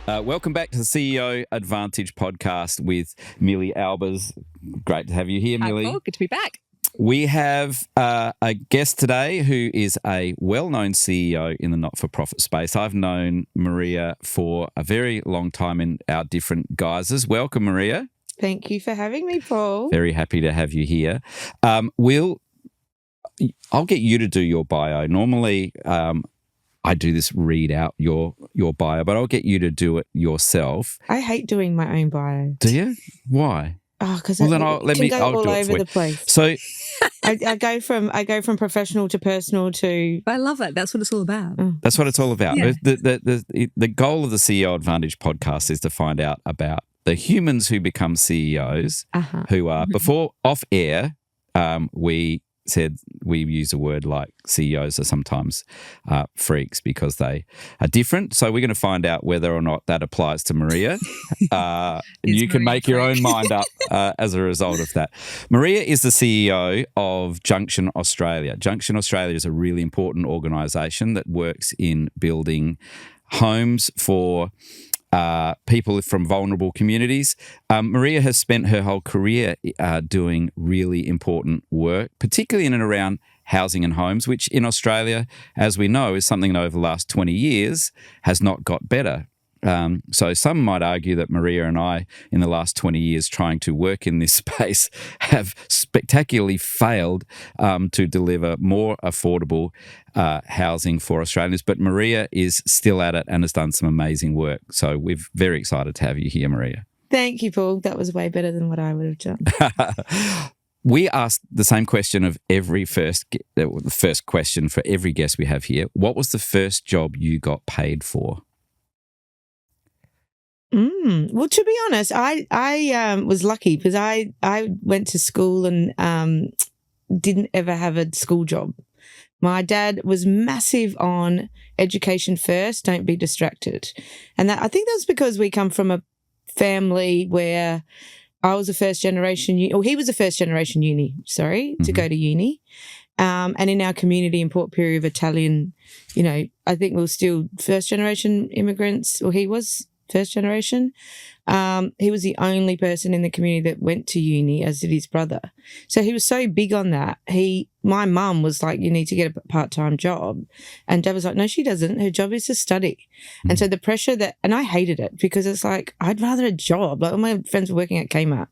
Welcome back to the CEO Advantage podcast with Milly Albers. Great to have you here, Milly. Hi, Paul. Good to be back. We have a guest today who is a well-known CEO in the not-for-profit space. I've known Maria for a very long time in our different guises. Welcome, Maria. Thank you for having me, Paul. Very happy to have you here. I'll get you to do your bio. Normally, I do this read out your bio, but I'll get you to do it yourself. I hate doing my own bio. Do you? Why? Oh, because Well, then I'll do all it over for the you. place. So I go from professional to personal to. I love it. That's what it's all about. that's what it's all about. Yeah. The goal of the CEO Advantage podcast is to find out about the humans who become CEOs, who are before off air. We use a word like CEOs are sometimes freaks because they are different. So we're going to find out whether or not that applies to Maria. You can make your own mind up as a result of that. Maria is the CEO of Junction Australia. Junction Australia is a really important organisation that works in building homes for people from vulnerable communities. Maria has spent her whole career doing really important work, particularly in and around housing and homes, which in Australia, as we know, is something that over the last 20 years has not got better. So some might argue that Maria and I, in the last 20 years trying to work in this space, have spectacularly failed to deliver more affordable housing for Australians. But Maria is still at it and has done some amazing work. So we're very excited to have you here, Maria. Thank you, Paul. That was way better than what I would have done. We ask the same question of the first question for every guest we have here. What was the first job you got paid for? Well, to be honest, I was lucky because I went to school and didn't ever have a school job. My dad was massive on education first, don't be distracted. And I think that's because we come from a family where I was a first generation, he was a first generation to go to uni. And in our community in Port Pirie of Italian, I think we were still first generation immigrants, or he was first generation. He was the only person in the community that went to uni, as did his brother. So he was so big on that. My mum was like, you need to get a part-time job. And Dad was like, no, she doesn't. Her job is to study. And so the pressure and I hated it because it's like, I'd rather a job. Like all my friends were working at Kmart.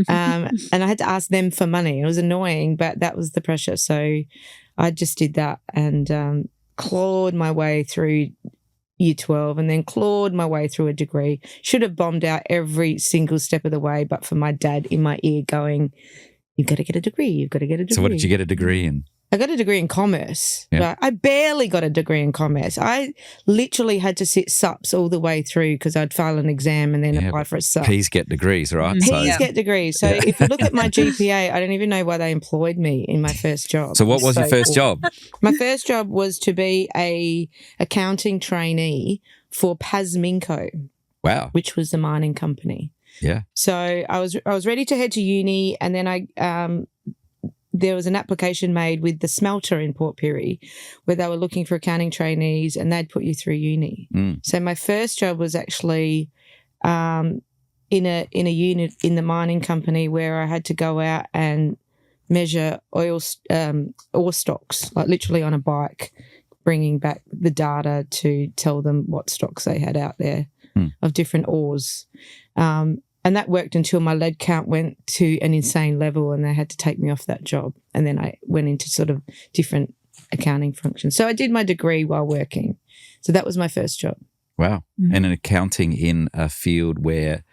And I had to ask them for money. It was annoying, but that was the pressure. So I just did that and clawed my way through Year 12 and then clawed my way through a degree. Should have bombed out every single step of the way, but for my dad in my ear going, you've got to get a degree, you've got to get a degree. So what did you get a degree in? I got a degree in commerce. Yeah. But I barely got a degree in commerce. I literally had to sit SUPs all the way through because I'd file an exam and then apply for a SUP. P's get degrees, right? P's get degrees. So if you look at my GPA, I don't even know why they employed me in my first job. So what was your first job? My first job was to be a accounting trainee for Pasminco. Wow. Which was the mining company. Yeah. So I was ready to head to uni, and then there was an application made with the smelter in Port Pirie where they were looking for accounting trainees and they'd put you through uni. So my first job was actually in a unit in the mining company where I had to go out and measure ore stocks, like literally on a bike, bringing back the data to tell them what stocks they had out there of different ores. And that worked until my lead count went to an insane level and they had to take me off that job. And then I went into sort of different accounting functions. So I did my degree while working. So that was my first job. Wow. And an accounting in a field where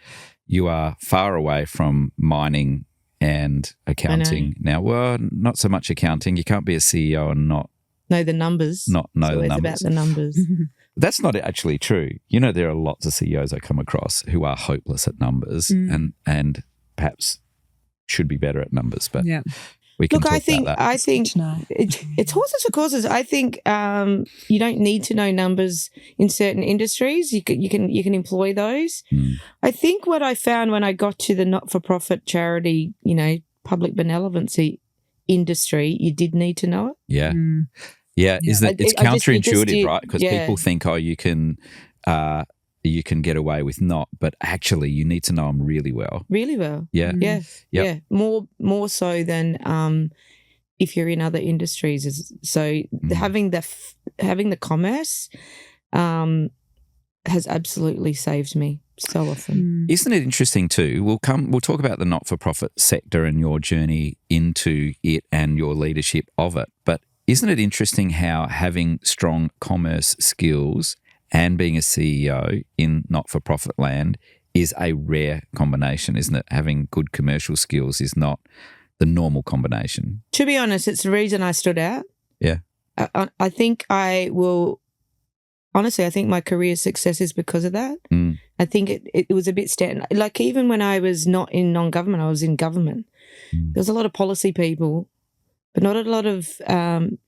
you are far away from mining and accounting now. Well, not so much accounting. You can't be a CEO and not know the numbers. Not know the numbers. It's about the numbers. That's not actually true. There are lots of CEOs I come across who are hopeless at numbers and perhaps should be better at numbers, but we can talk about that. I think it's horses for courses. I think you don't need to know numbers in certain industries. You can employ those. I think what I found when I got to the not-for-profit charity, public benevolency industry, you did need to know it. Yeah. Yeah, is that it's counterintuitive, right? Because people think, you can you can get away with not, but actually you need to know them really well. Really well. Yeah. Yeah. Yep. Yeah. More so than if you're in other industries. So having the commerce has absolutely saved me so often. Isn't it interesting too? We'll talk about the not-for-profit sector and your journey into it and your leadership of it. But isn't it interesting how having strong commerce skills and being a CEO in not-for-profit land is a rare combination, isn't it? Having good commercial skills is not the normal combination. To be honest, it's the reason I stood out. Yeah. I think I will. Honestly, I think my career success is because of that. I think it was a bit like even when I was not in non-government, I was in government. There was a lot of policy people, but not a lot of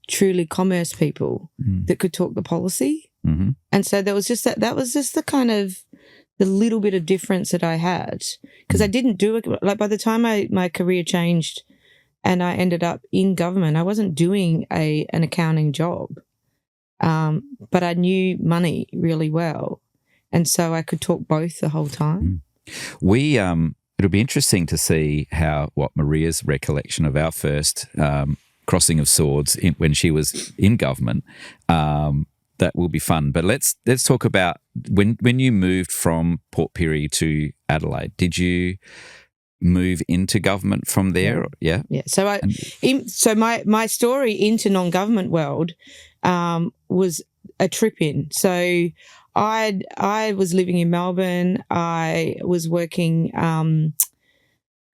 truly commerce people that could talk the policy. Mm-hmm. And so there was just that was just the kind of the little bit of difference that I had, because I didn't do it. Like by the time my career changed and I ended up in government, I wasn't doing an accounting job. But I knew money really well, and so I could talk both the whole time. It'll be interesting to see what Maria's recollection of our first crossing of swords when she was in government. That will be fun. But let's talk about when you moved from Port Pirie to Adelaide. Did you move into government from there? Yeah. Yeah. So my story into non-government world was a trip in. So I was living in Melbourne. I was working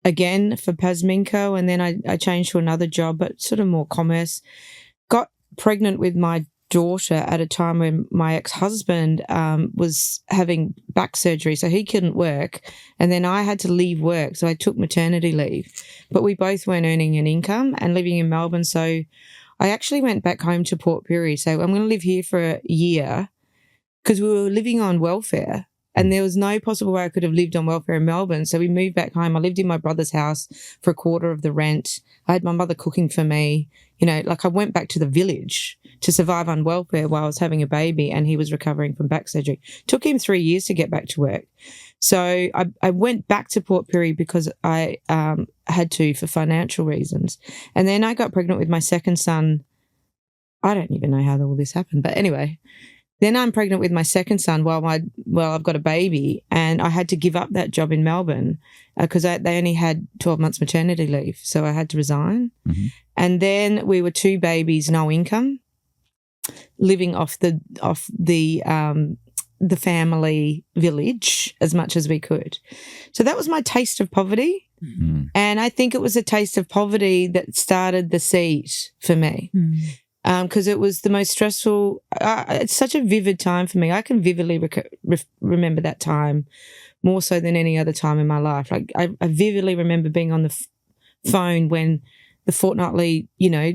again for Pasminco, and then I changed to another job, but sort of more commerce. Got pregnant with my daughter at a time when my ex-husband was having back surgery, so he couldn't work, and then I had to leave work, so I took maternity leave. But we both weren't earning an income and living in Melbourne, so I actually went back home to Port Pirie. So I'm going to live here for a year because we were living on welfare and there was no possible way I could have lived on welfare in Melbourne. So we moved back home. I lived in my brother's house for a quarter of the rent. I had my mother cooking for me. Like I went back to the village to survive on welfare while I was having a baby and he was recovering from back surgery. Took him 3 years to get back to work. So I went back to Port Pirie because I had to for financial reasons. And then I got pregnant with my second son. I don't even know how all this happened. But anyway, then I'm pregnant with my second son while I've got a baby, and I had to give up that job in Melbourne because they only had 12 months maternity leave. So I had to resign. Mm-hmm. And then we were two babies, no income, living off the family village as much as we could. So that was my taste of poverty. Mm-hmm. And I think it was a taste of poverty that started the seed for me. Because it was the most stressful. It's such a vivid time for me. I can vividly remember that time more so than any other time in my life. Like I vividly remember being on the phone when the fortnightly,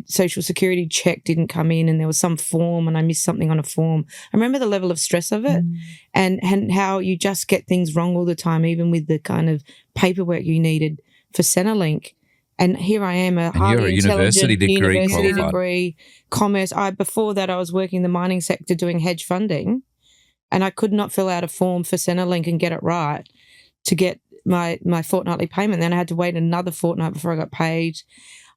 Social Security check didn't come in and there was some form and I missed something on a form. I remember the level of stress of it and how you just get things wrong all the time, even with the kind of paperwork you needed for Centrelink. And here I am, a highly intelligent university degree, commerce. Before that, I was working in the mining sector doing hedge funding, and I could not fill out a form for Centrelink and get it right to get my fortnightly payment. Then I had to wait another fortnight before I got paid.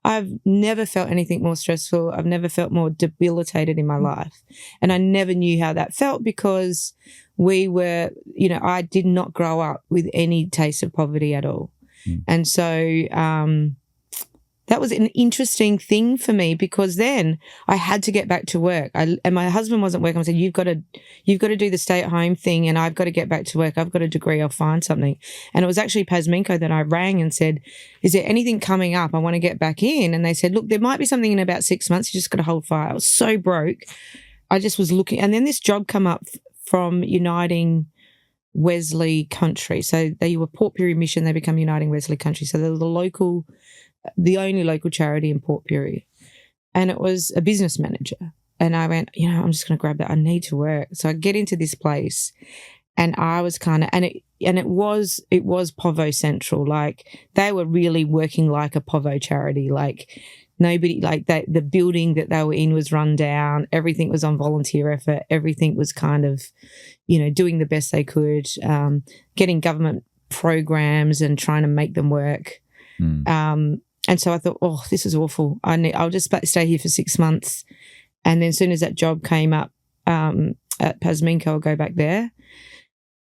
I've never felt anything more stressful. I've never felt more debilitated in my life. And I never knew how that felt because we were, I did not grow up with any taste of poverty at all. And so that was an interesting thing for me because then I had to get back to work. And my husband wasn't working. I said, you've got to do the stay-at-home thing and I've got to get back to work. I've got a degree. I'll find something. And it was actually Pasminco that I rang and said, is there anything coming up? I want to get back in. And they said, look, there might be something in about 6 months. You just got to hold fire. I was so broke. I just was looking. And then this job come up from Uniting Wesley Country. So they were Port Pirie Mission. They become Uniting Wesley Country. So they were the only local charity in Port Pirie. And it was a business manager. And I went, I'm just going to grab that. I need to work. So I get into this place and I was kind of, and it was Povo Central. Like they were really working like a Povo charity. Like Nobody, like the building that they were in was run down. Everything was on volunteer effort. Everything was kind of, doing the best they could, getting government programs and trying to make them work. And so I thought, oh, this is awful. I'll just stay here for 6 months. And then as soon as that job came up at Pasminco, I'll go back there.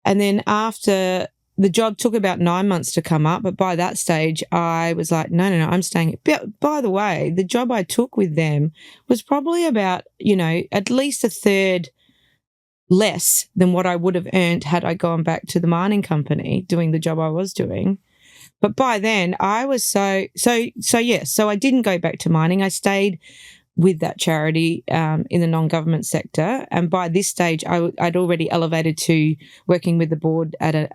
And then after the job took about 9 months to come up, but by that stage I was like, no, I'm staying. By the way, the job I took with them was probably about, at least a third less than what I would have earned had I gone back to the mining company doing the job I was doing. But by then I was so I didn't go back to mining. I stayed with that charity in the non-government sector, and by this stage I'd already elevated to working with the board at a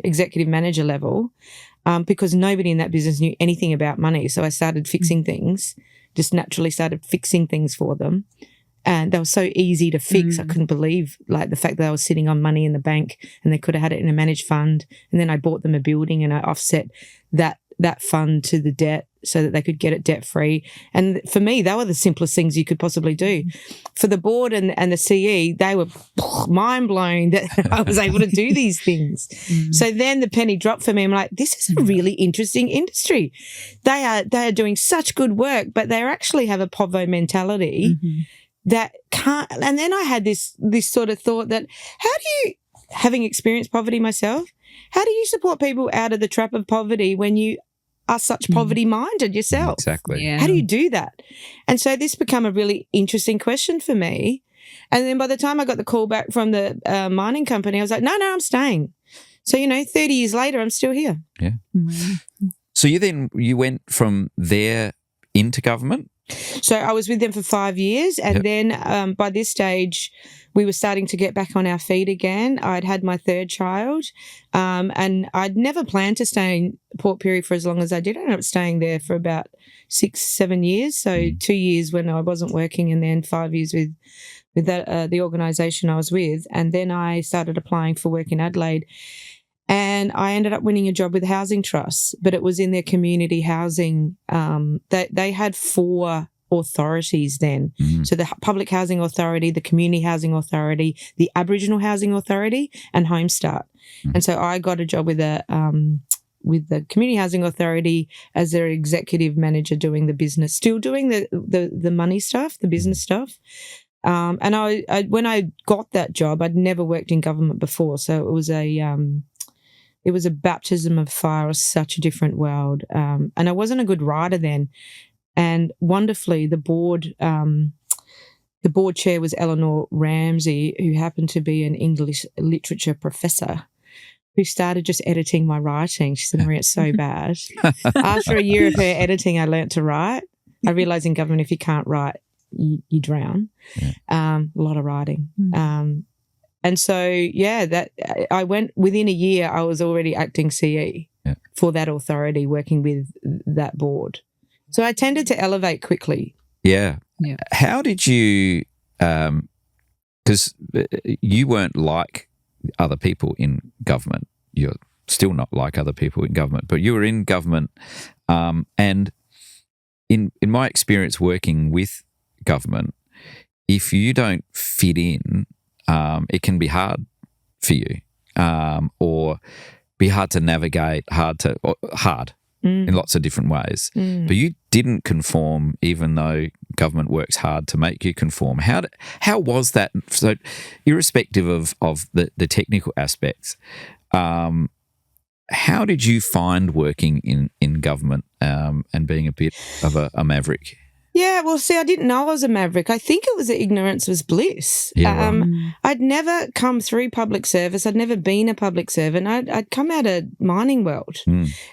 executive manager level, because nobody in that business knew anything about money. So I started fixing things, just naturally started fixing things for them. And they were so easy to fix. I couldn't believe the fact that I was sitting on money in the bank and they could have had it in a managed fund. And then I bought them a building and I offset that fund to the debt so that they could get it debt free. And for me, they were the simplest things you could possibly do. For the board and the CE, they were mind blown that I was able to do these things. So then the penny dropped for me. I'm like, this is a really interesting industry. They are doing such good work, but they actually have a povo mentality. That can't, and then I had this sort of thought that having experienced poverty myself, how do you support people out of the trap of poverty when you are such poverty-minded yourself? Exactly. Yeah. How do you do that? And so this became a really interesting question for me. And then by the time I got the call back from the mining company, I was like, no, I'm staying. So, 30 years later, I'm still here. Yeah. So you went from there into government? So I was with them for 5 years, and then by this stage we were starting to get back on our feet again. I'd had my third child, and I'd never planned to stay in Port Pirie for as long as I did. I ended up staying there for about 6-7 years, so 2 years when I wasn't working, and then 5 years with the organisation I was with. And then I started applying for work in Adelaide. And I ended up winning a job with Housing Trust, but it was in their community housing. They had 4 authorities then. So the Public Housing Authority, the Community Housing Authority, the Aboriginal Housing Authority, and Homestart. And so I got a job with the Community Housing Authority as their executive manager, doing the business, still doing the money stuff, the business stuff. And I when I got that job, I'd never worked in government before, so it was a baptism of fire. It was such a different world. And I wasn't a good writer then. And wonderfully, the board chair was Eleanor Ramsey, who happened to be an English literature professor, who started just editing my writing. She said, Maria, it's so bad. After a year of her editing, I learnt to write. I realised in government, if you can't write, you drown. A lot of writing. And so, that I went within a year, I was already acting CE for that authority, working with that board. So I tended to elevate quickly. Yeah. How did you, because you weren't like other people in government. You're still not like other people in government, but you were in government. And in my experience working with government, if you don't fit in, it can be hard for you, or be hard to navigate, hard in lots of different ways. But you didn't conform, even though government works hard to make you conform. How was that? So, irrespective of the technical aspects, how did you find working in government and being a bit of a maverick? Yeah, well, see, I didn't know I was a maverick. I think it was that ignorance was bliss. Yeah, right. I'd never come through public service. I'd never been a public servant. I'd come out of mining world.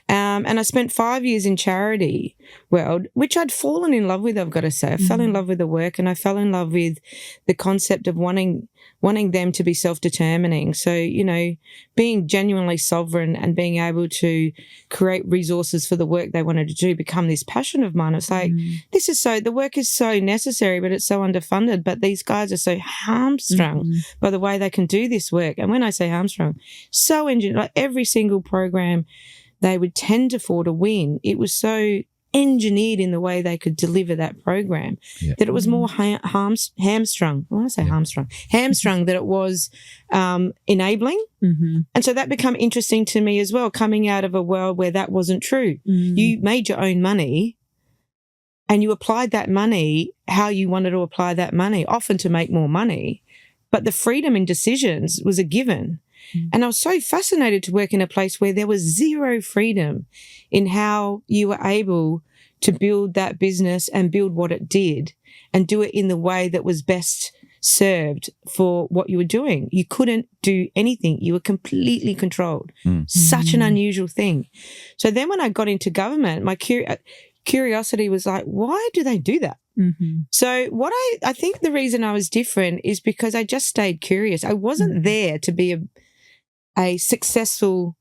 And I spent 5 years in charity world, which I'd fallen in love with, I've got to say. I fell in love with the work, and I fell in love with the concept of wanting them to be self-determining. So, being genuinely sovereign and being able to create resources for the work they wanted to do become this passion of mine. It's like, the work is so necessary, but it's so underfunded. But these guys are so hamstrung by the way they can do this work. And when I say hamstrung, so like every single program they would tend for to win, it was so engineered in the way they could deliver that program, that it was more hamstrung. I want to say hamstrung, that it was enabling. Mm-hmm. And so that became interesting to me as well, coming out of a world where that wasn't true. You made your own money and you applied that money how you wanted to apply that money, often to make more money. But the freedom in decisions was a given. And I was so fascinated to work in a place where there was zero freedom in how you were able to build that business and build what it did and do it in the way that was best served for what you were doing. You couldn't do anything. You were completely controlled. Such an unusual thing. So then when I got into government, my curiosity was like, why do they do that? Mm-hmm. So what I think the reason I was different is because I just stayed curious. I wasn't there to be a successful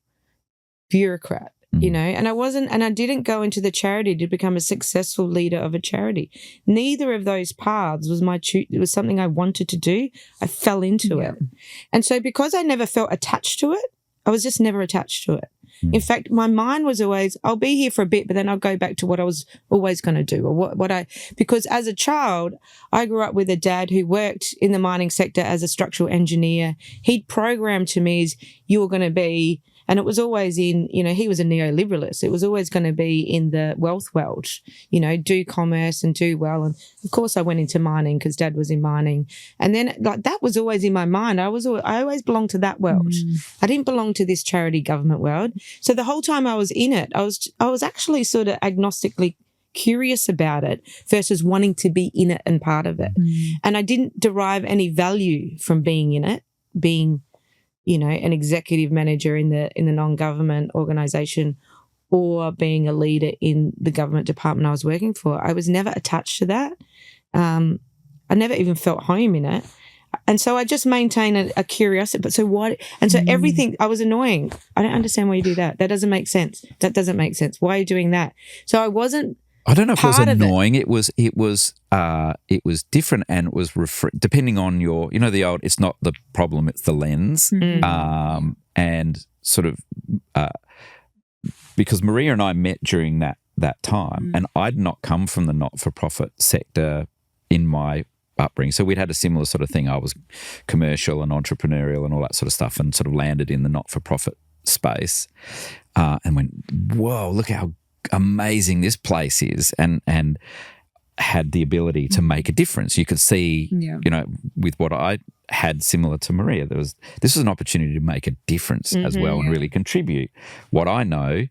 bureaucrat, you know, and I didn't go into the charity to become a successful leader of a charity. Neither of those paths was it was something I wanted to do. I fell into it. And so because I never felt attached to it, I was just never attached to it. In fact, my mind was always, I'll be here for a bit, but then I'll go back to what I was always going to do, or because as a child, I grew up with a dad who worked in the mining sector as a structural engineer. He'd programmed to me as you were going to be, and it was always in, you know, he was a neoliberalist. It was always going to be in the wealth world, you know, do commerce and do well. And of course I went into mining because Dad was in mining. And then like that was always in my mind. I always belonged to that world. I didn't belong to this charity government world. So the whole time I was in it, I was actually sort of agnostically curious about it versus wanting to be in it and part of it. And I didn't derive any value from being in it, being, you know, an executive manager in the non-government organisation or being a leader in the government department I was working for. I was never attached to that. I never even felt home in it. And so I just maintained a curiosity. But so what? And so everything, I was annoying. I don't understand why you do that. That doesn't make sense. That doesn't make sense. Why are you doing that? So I wasn't. I don't know if it was annoying. It was different, and it was depending on your, you know, the old. It's not the problem; it's the lens. And sort of because Maria and I met during that time, and I'd not come from the not-for-profit sector in my upbringing, so we'd had a similar sort of thing. I was commercial and entrepreneurial and all that sort of stuff, and sort of landed in the not-for-profit space, and went, "Whoa, look how amazing this place is," and had the ability to make a difference. You could see, you know, with what I had similar to Maria, this was an opportunity to make a difference as well and really contribute what I know,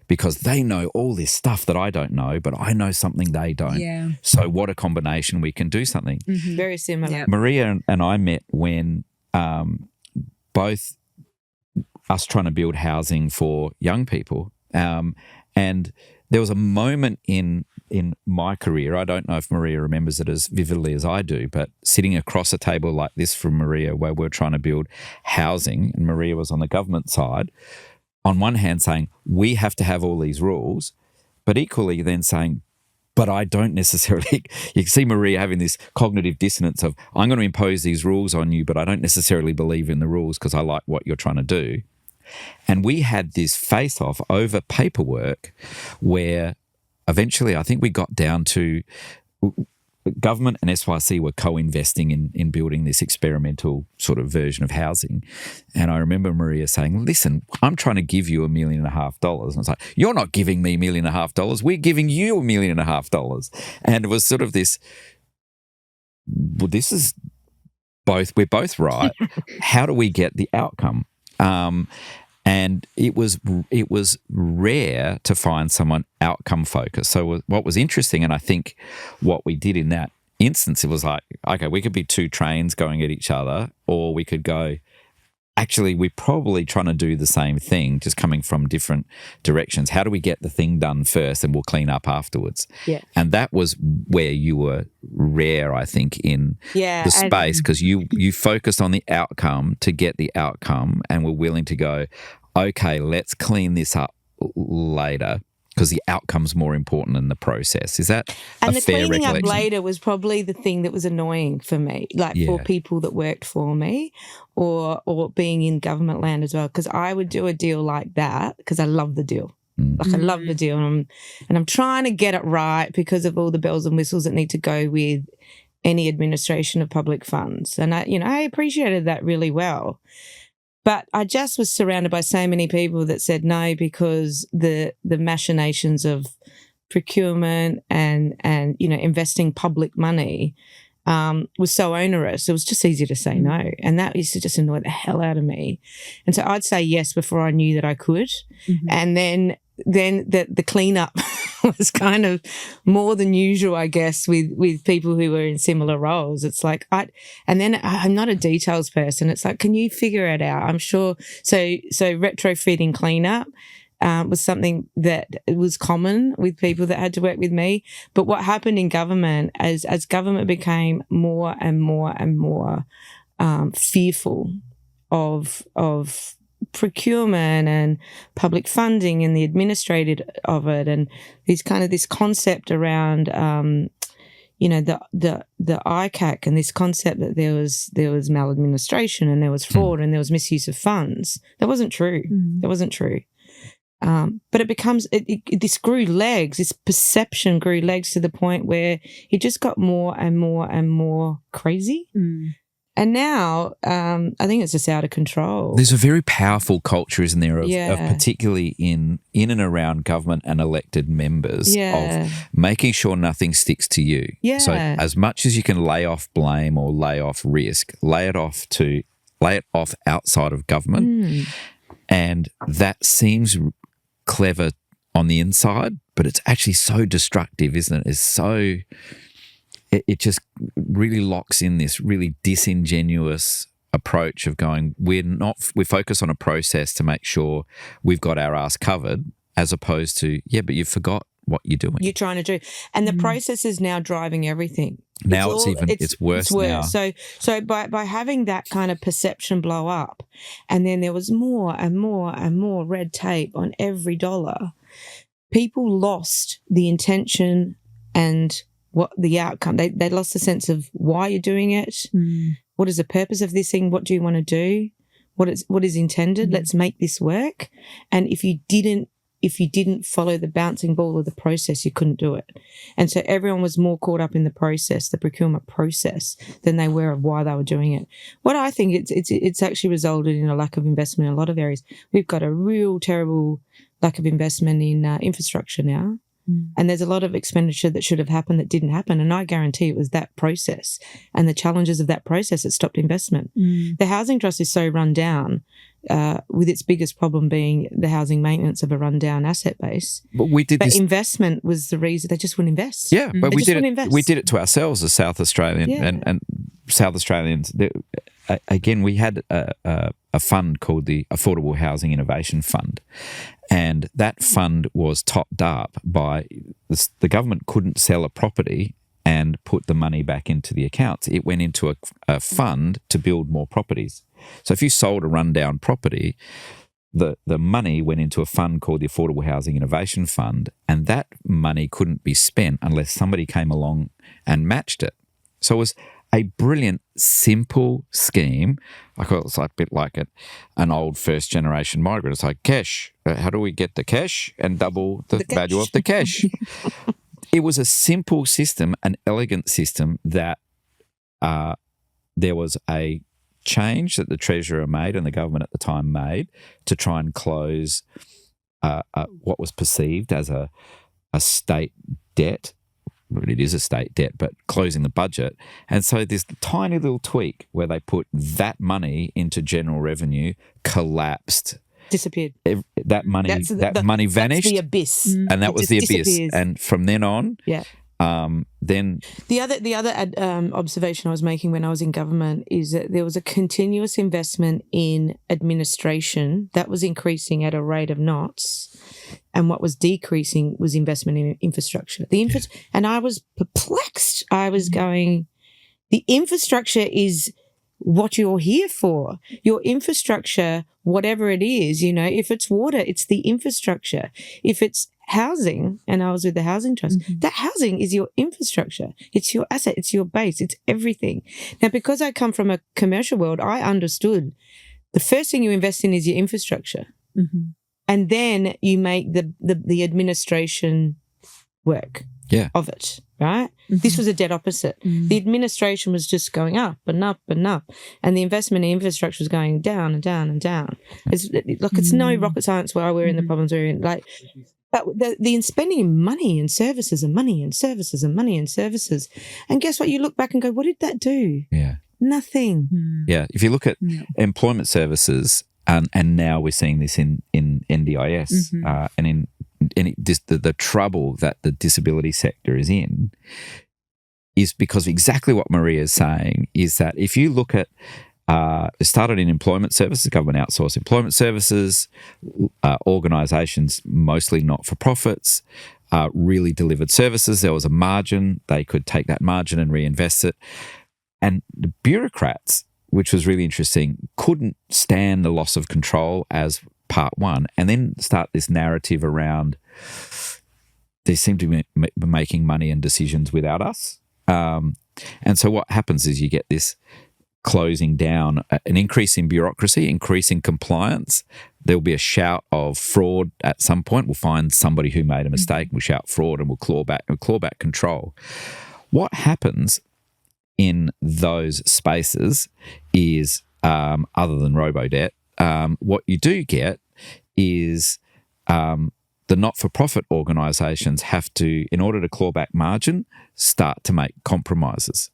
because they know all this stuff that I don't know, but I know something they don't. Yeah. So what a combination, we can do something. Very similar. Yep. Maria and I met when both us trying to build housing for young people, and there was a moment in my career, I don't know if Maria remembers it as vividly as I do, but sitting across a table like this from Maria where we're trying to build housing, and Maria was on the government side, on one hand saying, we have to have all these rules, but equally then saying, but I don't necessarily, you can see Maria having this cognitive dissonance of, I'm going to impose these rules on you, but I don't necessarily believe in the rules because I like what you're trying to do. And we had this face-off over paperwork where eventually I think we got down to government and SYC were co-investing in building this experimental sort of version of housing. And I remember Maria saying, listen, I'm trying to give you $1.5 million. And I was like, you're not giving me $1.5 million. We're giving you $1.5 million. And it was sort of this, well, this is we're both right. How do we get the outcome? And it was rare to find someone outcome focused. So what was interesting, and I think what we did in that instance, it was like, okay, we could be two trains going at each other, or we could go, actually, we're probably trying to do the same thing, just coming from different directions. How do we get the thing done first and we'll clean up afterwards? Yeah. And that was where you were rare, I think, in the space, because you focused on the outcome to get the outcome and were willing to go, okay, let's clean this up later because the outcome's more important than the process. Is that and a fair recollection? And the cleaning up later was probably the thing that was annoying for me, like for people that worked for me or being in government land as well, because I would do a deal like that because I love the deal. Like I love the deal, and I'm trying to get it right because of all the bells and whistles that need to go with any administration of public funds. And I appreciated that really well. But I just was surrounded by so many people that said no because the machinations of procurement and investing public money was so onerous. It was just easy to say no. And that used to just annoy the hell out of me. And so I'd say yes before I knew that I could. And then the cleanup was kind of more than usual, I guess, with people who were in similar roles. It's like, I'm not a details person. It's like, can you figure it out? I'm sure. So retrofitting cleanup was something that was common with people that had to work with me. But what happened in government, as government became more and more and more fearful of procurement and public funding and the administrative of it, and this concept around the ICAC, and this concept that there was maladministration and there was fraud and there was misuse of funds. That wasn't true. That wasn't true. But it becomes this grew legs. This perception grew legs to the point where it just got more and more and more crazy. And now I think it's just out of control. There's a very powerful culture, isn't there, of particularly in and around government and elected members of making sure nothing sticks to you. Yeah. So as much as you can lay off blame or lay off risk, lay it off outside of government. And that seems clever on the inside, but it's actually so destructive, isn't it? It just really locks in this really disingenuous approach of going, we focus on a process to make sure we've got our ass covered, as opposed to, but you forgot what you're doing. You're trying to do. And the process is now driving everything. Now it's worse now. So by having that kind of perception blow up, and then there was more and more and more red tape on every dollar, people lost the intention and what the outcome. They lost the sense of why you're doing it. What is the purpose of this thing? What do you want to do? What is intended? Let's make this work. And if you didn't follow the bouncing ball of the process, you couldn't do it. And so everyone was more caught up in the process, the procurement process, than they were of why they were doing it. What I think it's actually resulted in a lack of investment in a lot of areas. We've got a real terrible lack of investment in infrastructure now. And there's a lot of expenditure that should have happened that didn't happen. And I guarantee it was that process and the challenges of that process that stopped investment. The housing trust is so run down, with its biggest problem being the housing maintenance of a rundown asset base. But investment was the reason. They just wouldn't invest. Yeah, but we did it to ourselves as South Australian and South Australians. Again, we had a fund called the Affordable Housing Innovation Fund, and that fund was topped up by the government couldn't sell a property and put the money back into the accounts. It went into a fund to build more properties. So if you sold a rundown property, the money went into a fund called the Affordable Housing Innovation Fund, and that money couldn't be spent unless somebody came along and matched it. So it was a brilliant, simple scheme. I call it a bit like an old first-generation migrant. It's like cash. How do we get the cash and double the value of the cash? It was a simple system, an elegant system that there was a change that the Treasurer made and the government at the time made to try and close what was perceived as a state debt. Well, it is a state debt, but closing the budget. And so this tiny little tweak where they put that money into general revenue collapsed. Disappeared. That money money vanished. That's the abyss. And that was the abyss. Disappears. And from then on, then the other observation I was making when I was in government is that there was a continuous investment in administration that was increasing at a rate of knots, and what was decreasing was investment in infrastructure. And I was perplexed. I was going, the infrastructure is what you're here for. Your infrastructure, whatever it is, if it's water, it's the infrastructure. If it's housing, and I was with the housing trust, that housing is your infrastructure. It's your asset. It's your base. It's everything. Now, because I come from a commercial world, I understood the first thing you invest in is your infrastructure. and then you make the administration work of it, right? Mm-hmm. This was a dead opposite. Mm-hmm. The administration was just going up and up and up, and the investment in infrastructure was going down and down and down. It's no rocket science why we're in the problems we're in. Like, but the spending in money and services and money and services and money and services, and guess what? You look back and go, what did that do? Yeah, nothing. Yeah, if you look at employment services, and now we're seeing this in NDIS and in the trouble that the disability sector is in is because of exactly what Maria is saying, is that if you look at it started in employment services, government outsourced employment services, organisations, mostly not-for-profits, really delivered services. There was a margin. They could take that margin and reinvest it. And the bureaucrats, which was really interesting, couldn't stand the loss of control as part one, and then start this narrative around they seem to be making money and decisions without us. And so what happens is you get this closing down, an increase in bureaucracy, increase in compliance. There'll be a shout of fraud at some point. We'll find somebody who made a mistake, we'll shout fraud, and we'll claw back control. What happens in those spaces is, other than robo-debt, what you do get is the not-for-profit organisations have to, in order to claw back margin, start to make compromises.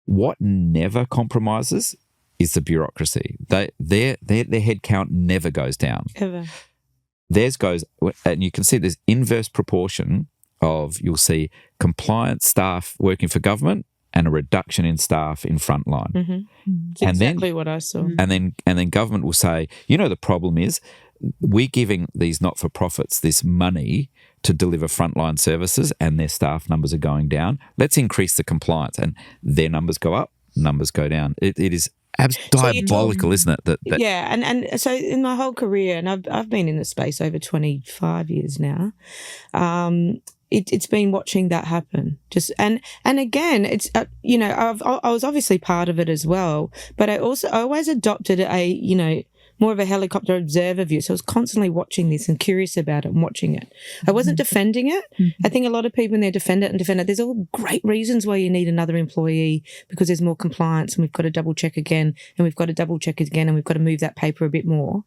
What never compromises is the bureaucracy. Their head count never goes down. Ever. Theirs goes, and you can see there's inverse proportion of, you'll see compliance staff working for government and a reduction in staff in frontline. That's exactly what I saw. And then government will say, the problem is we're giving these not-for-profits this money to deliver frontline services and their staff numbers are going down. Let's increase the compliance, and their numbers go up, numbers go down. It is diabolical, isn't it? Yeah, and so in my whole career, and I've been in the space over 25 years now, it's been watching that happen. Just and again, it's I was obviously part of it as well, but I always adopted more of a helicopter observer view. So I was constantly watching this and curious about it and watching it. I wasn't defending it. I think a lot of people, when they defend it, there's all great reasons why you need another employee, because there's more compliance and we've got to double check again and we've got to double check again and we've got to move that paper a bit more.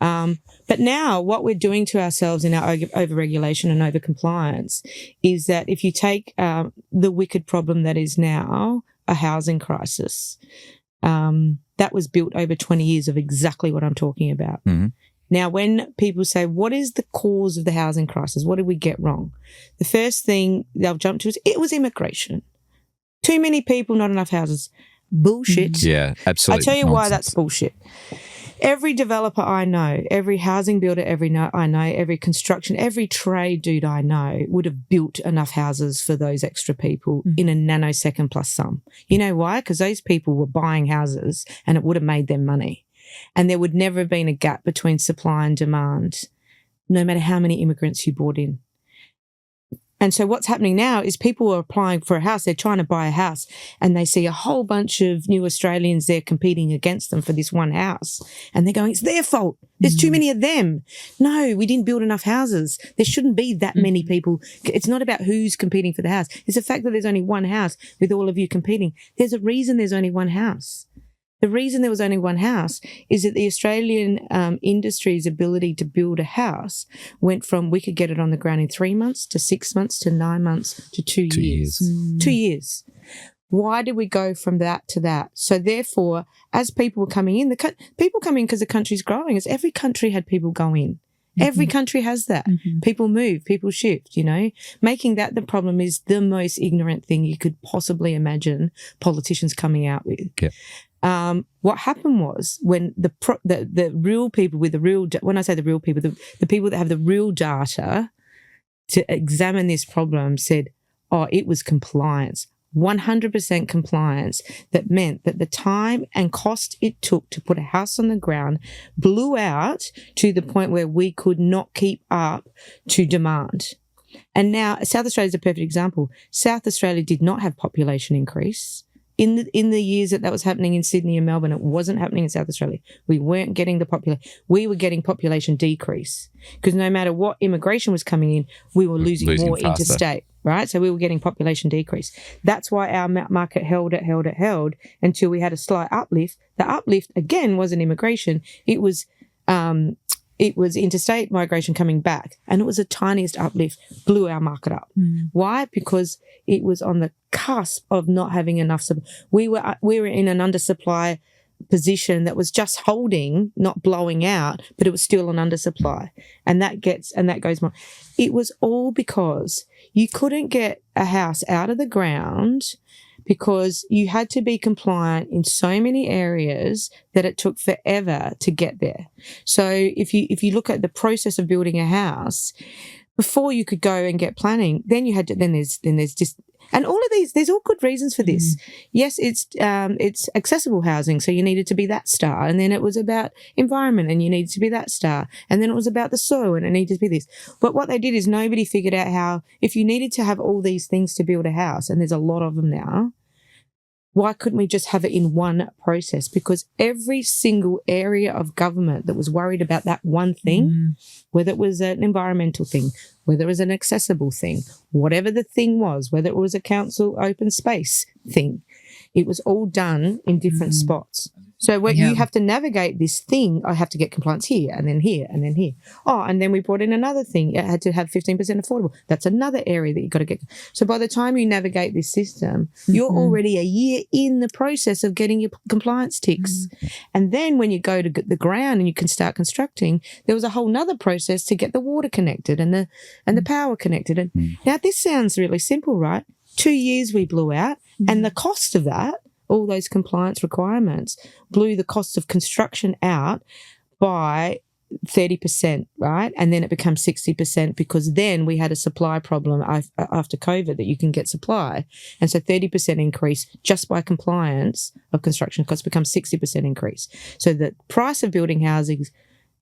But now what we're doing to ourselves in our over-regulation and over-compliance is that if you take the wicked problem that is now a housing crisis, that was built over 20 years of exactly what I'm talking about. Now, when people say, what is the cause of the housing crisis? What did we get wrong? The first thing they'll jump to is it was immigration. Too many people, not enough houses. Bullshit. Yeah, absolutely. I'll tell you why that's bullshit. Every developer I know, every housing builder I know, every construction, every trade dude I know would have built enough houses for those extra people in a nanosecond plus some. You know why? Because those people were buying houses and it would have made them money. And there would never have been a gap between supply and demand, no matter how many immigrants you brought in. And so what's happening now is people are applying for a house. They're trying to buy a house and they see a whole bunch of new Australians there competing against them for this one house. And they're going, it's their fault. There's too many of them. No, we didn't build enough houses. There shouldn't be that many people. It's not about who's competing for the house. It's the fact that there's only one house with all of you competing. There's a reason there's only one house. The reason there was only one house is that the Australian industry's ability to build a house went from we could get it on the ground in 3 months to 6 months to 9 months to 2 years. 2 years. Why did we go from that to that? So therefore, as people were coming in, people come in because the country's growing. As every country had people go in. Every country has that. People move, people shift, Making that the problem is the most ignorant thing you could possibly imagine politicians coming out with. Yeah. What happened was when the real people with the real, when I say the real people, the people that have the real data to examine this problem said, it was compliance, 100% compliance. That meant that the time and cost it took to put a house on the ground blew out to the point where we could not keep up to demand. And now South Australia is a perfect example. South Australia did not have population increase. in the years that was happening in Sydney and Melbourne, it wasn't happening in South Australia. We weren't getting the population. We were getting population decrease because no matter what immigration was coming in, we were losing more faster. interstate, right? So we were getting population decrease. That's why our market held until we had a slight uplift. The uplift, again, wasn't immigration. It was interstate migration coming back, and it was the tiniest uplift, blew our market up. Why? Because it was on the cusp of not having enough supply. We were in an undersupply position that was just holding, not blowing out, but it was still an undersupply. And that goes more. It was all because you couldn't get a house out of the ground because you had to be compliant in so many areas that it took forever to get there. So if you look at the process of building a house, before you could go and get planning, then there's just, and all of these, there's all good reasons for this. Yes, it's accessible housing, so you needed to be that star, and then it was about environment, and you needed to be that star, and then it was about the soil, and it needed to be this. But what they did is nobody figured out how, if you needed to have all these things to build a house, and there's a lot of them now, why couldn't we just have it in one process? Because every single area of government that was worried about that one thing, whether it was an environmental thing, whether it was an accessible thing, whatever the thing was, whether it was a council open space thing, it was all done in different spots. So when you have to navigate this thing, I have to get compliance here and then here and then here. Oh, and then we brought in another thing. It had to have 15% affordable. That's another area that you've got to get. So by the time you navigate this system, you're already a year in the process of getting your compliance ticks. And then when you go to the ground and you can start constructing, there was a whole nother process to get the water connected and the power connected. And now this sounds really simple, right? 2 years we blew out, and the cost of that, all those compliance requirements, blew the cost of construction out by 30%, right? And then it becomes 60% because then we had a supply problem after COVID that you can get supply. And so 30% increase just by compliance of construction costs becomes 60% increase. So the price of building housing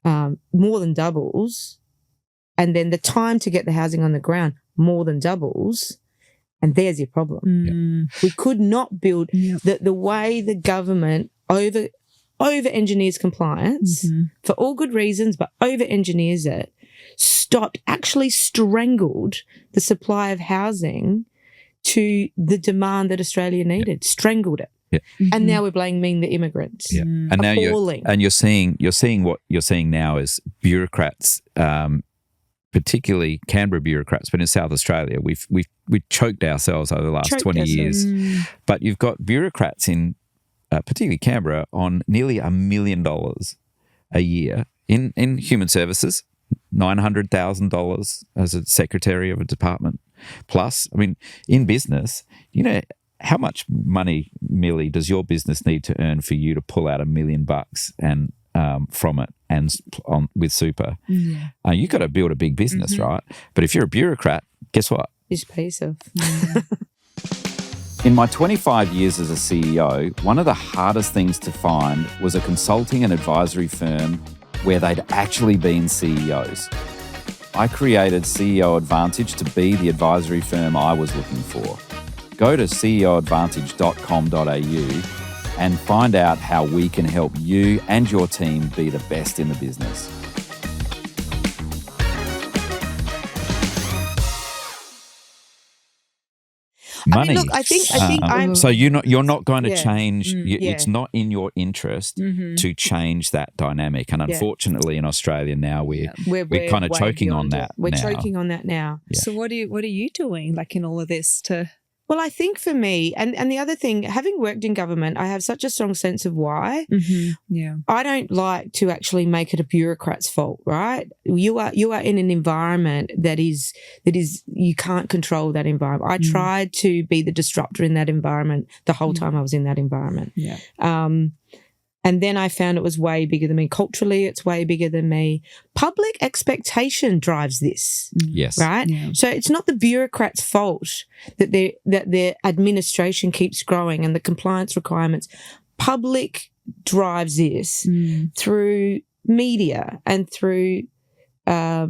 more than doubles, and then the time to get the housing on the ground more than doubles. And there's your problem. We could not build the way the government over engineers compliance for all good reasons, but over engineers it, actually strangled the supply of housing to the demand that Australia needed, strangled it. And now we're blaming the immigrants. And now you're seeing what you're seeing now is bureaucrats, particularly Canberra bureaucrats, but in South Australia, we've choked ourselves over the last 20 years. But you've got bureaucrats in, particularly Canberra, on nearly $1 million a year in human services, $900,000 as a secretary of a department. Plus, I mean, in business, you know, how much money, Milly, does your business need to earn for you to pull out $1 million and from it and with super? You've got to build a big business, right? But if you're a bureaucrat, guess what? You just pay yourself. In my 25 years as a CEO, one of the hardest things to find was a consulting and advisory firm where they'd actually been CEOs. I created CEO Advantage to be the advisory firm I was looking for. Go to ceoadvantage.com.au and find out how we can help you and your team be the best in the business. Money. I mean, look, I think I'm. So you're not going to change. It's not in your interest to change that dynamic. And unfortunately, in Australia now, we're kind of choking on that. We're choking on that now. Yeah. So what are you doing, like, in all of this to? Well, I think for me, and the other thing, having worked in government, I have such a strong sense of why. Yeah, I don't like to actually make it a bureaucrat's fault, right? You are in an environment that is you can't control that environment. I tried to be the disruptor in that environment the whole time I was in that environment. Yeah. And then I found it was way bigger than me. Culturally, it's way bigger than me. Public expectation drives this. Yes. Right? Yeah. So it's not the bureaucrat's fault that their administration keeps growing and the compliance requirements. Public drives this through media and through a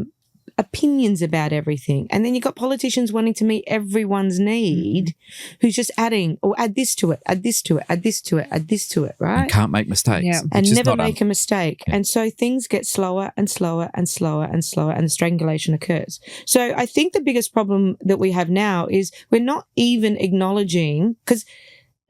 opinions about everything. And then you've got politicians wanting to meet everyone's need, who's just adding, or add this to it, add this to it, add this to it, add this to it, right? And can't make mistakes. Yeah. And which is never not make a mistake. Yeah. And so things get slower and slower and slower and slower, and the strangulation occurs. So I think the biggest problem that we have now is we're not even acknowledging, because